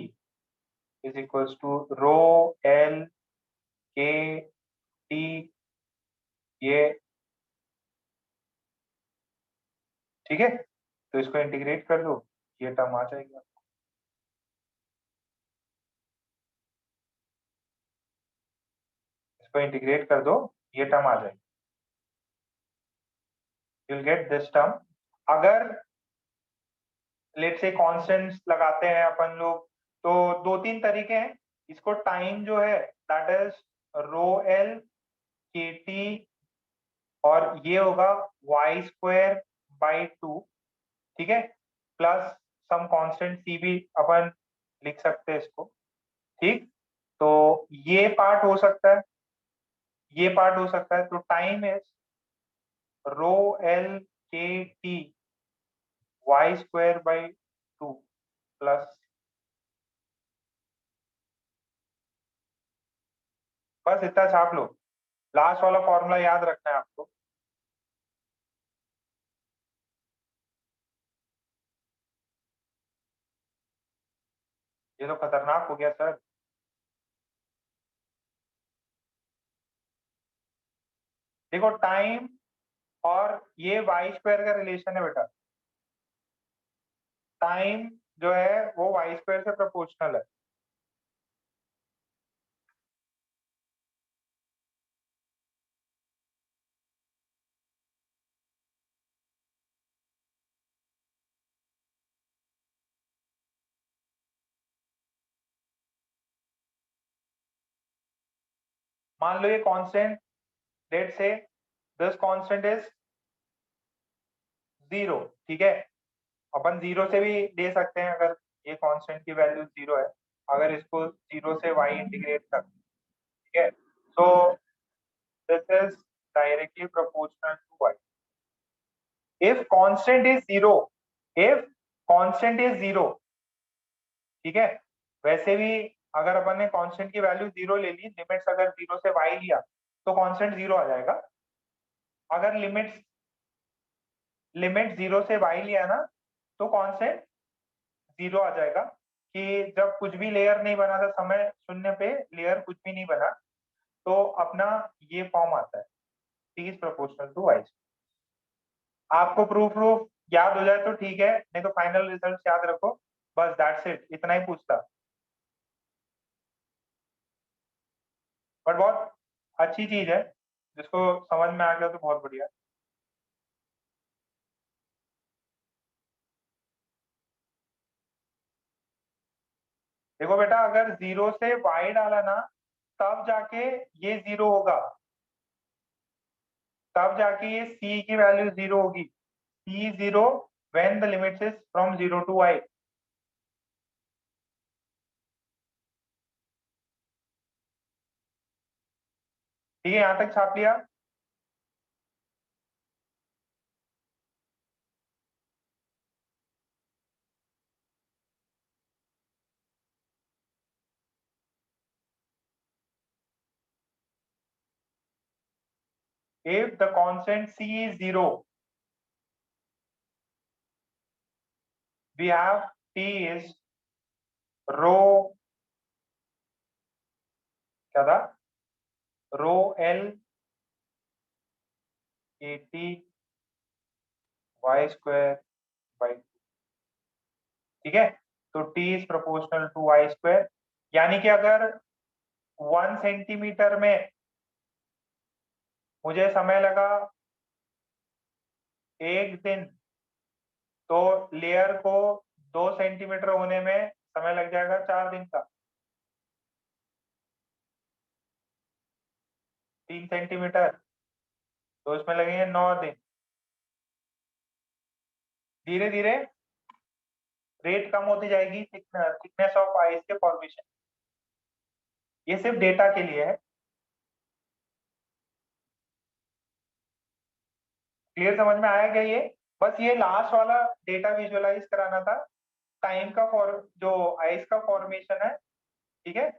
is equals to rho L K T, ये, ठीक है, तो इसको इंटीग्रेट कर दो, ये टर्म आ जाएगा, इसको इंटीग्रेट कर दो, ये टर्म आ जाएगी, you will get this term. अगर लेट से कांस्टेंट्स लगाते हैं अपन लोग, तो दो तीन तरीके हैं, इसको टाइम जो है that is rho L K T, और ये होगा वाई स्क्वायर बाई टू, ठीक है, प्लस सम कांस्टेंट सी भी अपन लिख सकते हैं इसको, ठीक, तो ये पार्ट हो सकता है, ये पार्ट हो सकता है, तो time is rho L K T Y square by two plus, बस इतना छाप लो, लास्ट वाला फॉर्मूला याद रखना है आपको। ये तो खतरनाक हो गया सर, देखो टाइम और ये वाई स्क्वायर का रिलेशन है बेटा, टाइम जो है वो वाई स्क्वायर से प्रोपोर्शनल है। मान लो ये कांस्टेंट, लेट से दिस कांस्टेंट इज 0, ठीक है, अपन 0 से भी दे सकते हैं अगर ये कांस्टेंट की वैल्यू 0 है, अगर इसको 0 से y इंटीग्रेट कर, ठीक है, so this is directly proportional to y। If constant is 0, if constant is 0, ठीक है, वैसे भी अगर अपन ने कांस्टेंट की वैल्यू 0 ले ली, लिमिट्स अगर 0 से y लिया तो कांस्टेंट 0 आ जाएगा, अगर लिमिट्स लिमिट 0 से y लिया ना तो कांस्टेंट 0 आ जाएगा, कि जब कुछ भी लेयर नहीं बना था, समय शून्य पे लेयर कुछ भी नहीं बना, तो अपना ये फॉर्म आता है, T is proportional to Y. आपको प्रूफ प्रूफ याद हो जाए तो ठीक है, नहीं तो फाइनल रिजल्ट याद रखो, बस दैट्स इट, इतना ही पूछता, बट बहुत अच्छी चीज है, जिसको समझ में आ गया तो बहुत बढ़िया। देखो बेटा, अगर 0 से y डाला ना तब जाके ये 0 होगा, तब जाके ये c की वैल्यू 0 होगी। c 0 when the limits is from 0 to I। ठीक है, यहां तक छाप लिया। If the constant c is 0, we have t is rho, क्या था, rho l at y square by 2। ठीक है, तो t is proportional to y square, यानी कि अगर 1 सेंटीमीटर में मुझे समय लगा 1 दिन, तो लेयर को 2 सेंटीमीटर होने में समय लग जाएगा 4 दिन का। 3 सेंटीमीटर तो इसमें लगेंगे 9 दिन। धीरे धीरे रेट कम होती जाएगी थिकनेस ऑफ आइस के फॉर्मेशन। ये सिर्फ डेटा के लिए है। क्लियर, समझ में आया क्या ये? बस ये लास्ट वाला डेटा विजुअलाइज कराना था। टाइम का जो आइस का फॉर्मेशन है, ठीक है,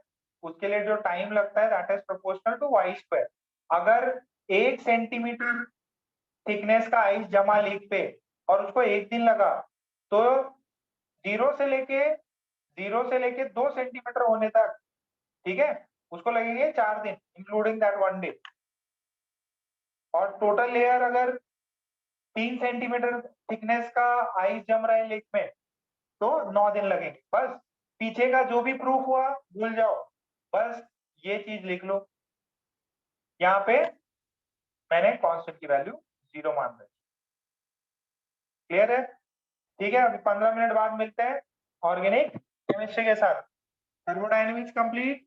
उसके लिए जो टाइम लगता है that is proportional to Y square. अगर 1 सेंटीमीटर थिकनेस का आइस जमा लीक पे और उसको 1 दिन लगा, तो 0 से लेके 2 सेंटीमीटर होने तक, ठीक है, उसको लगेंगे 4 दिन इंक्लूडिंग दैट 1 डे। और टोटल लेयर अगर 3 सेंटीमीटर थिकनेस का आइस जम रहा है लेक में, तो 9 दिन लगेंगे। बस पीछे का जो भी प्रूफ हुआ भूल जाओ, बस ये चीज लिख लो। यहाँ पे मैंने कांस्टेंट की वैल्यू 0 मान रही। क्लियर है? ठीक है, अभी 15 मिनट बाद मिलते हैं ऑर्गेनिक केमिस्ट्री के साथ। थर्मोडायनेमिक्स कंप्लीट,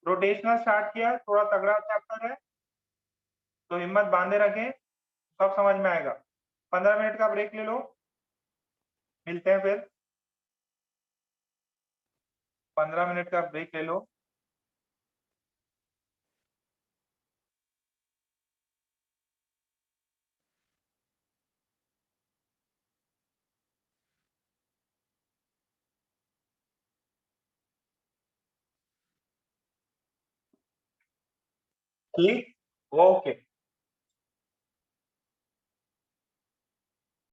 रोटेशनल स्टार्ट किया, थोड़ा तगड़ा चैप्टर है तो हिम्मत बांधे रखें, सब समझ में आएगा। 15 मिनट का ब्रेक ले लो, मिलते हैं फिर। 15 मिनट का ब्रेक ले लो। ठीक, ओके।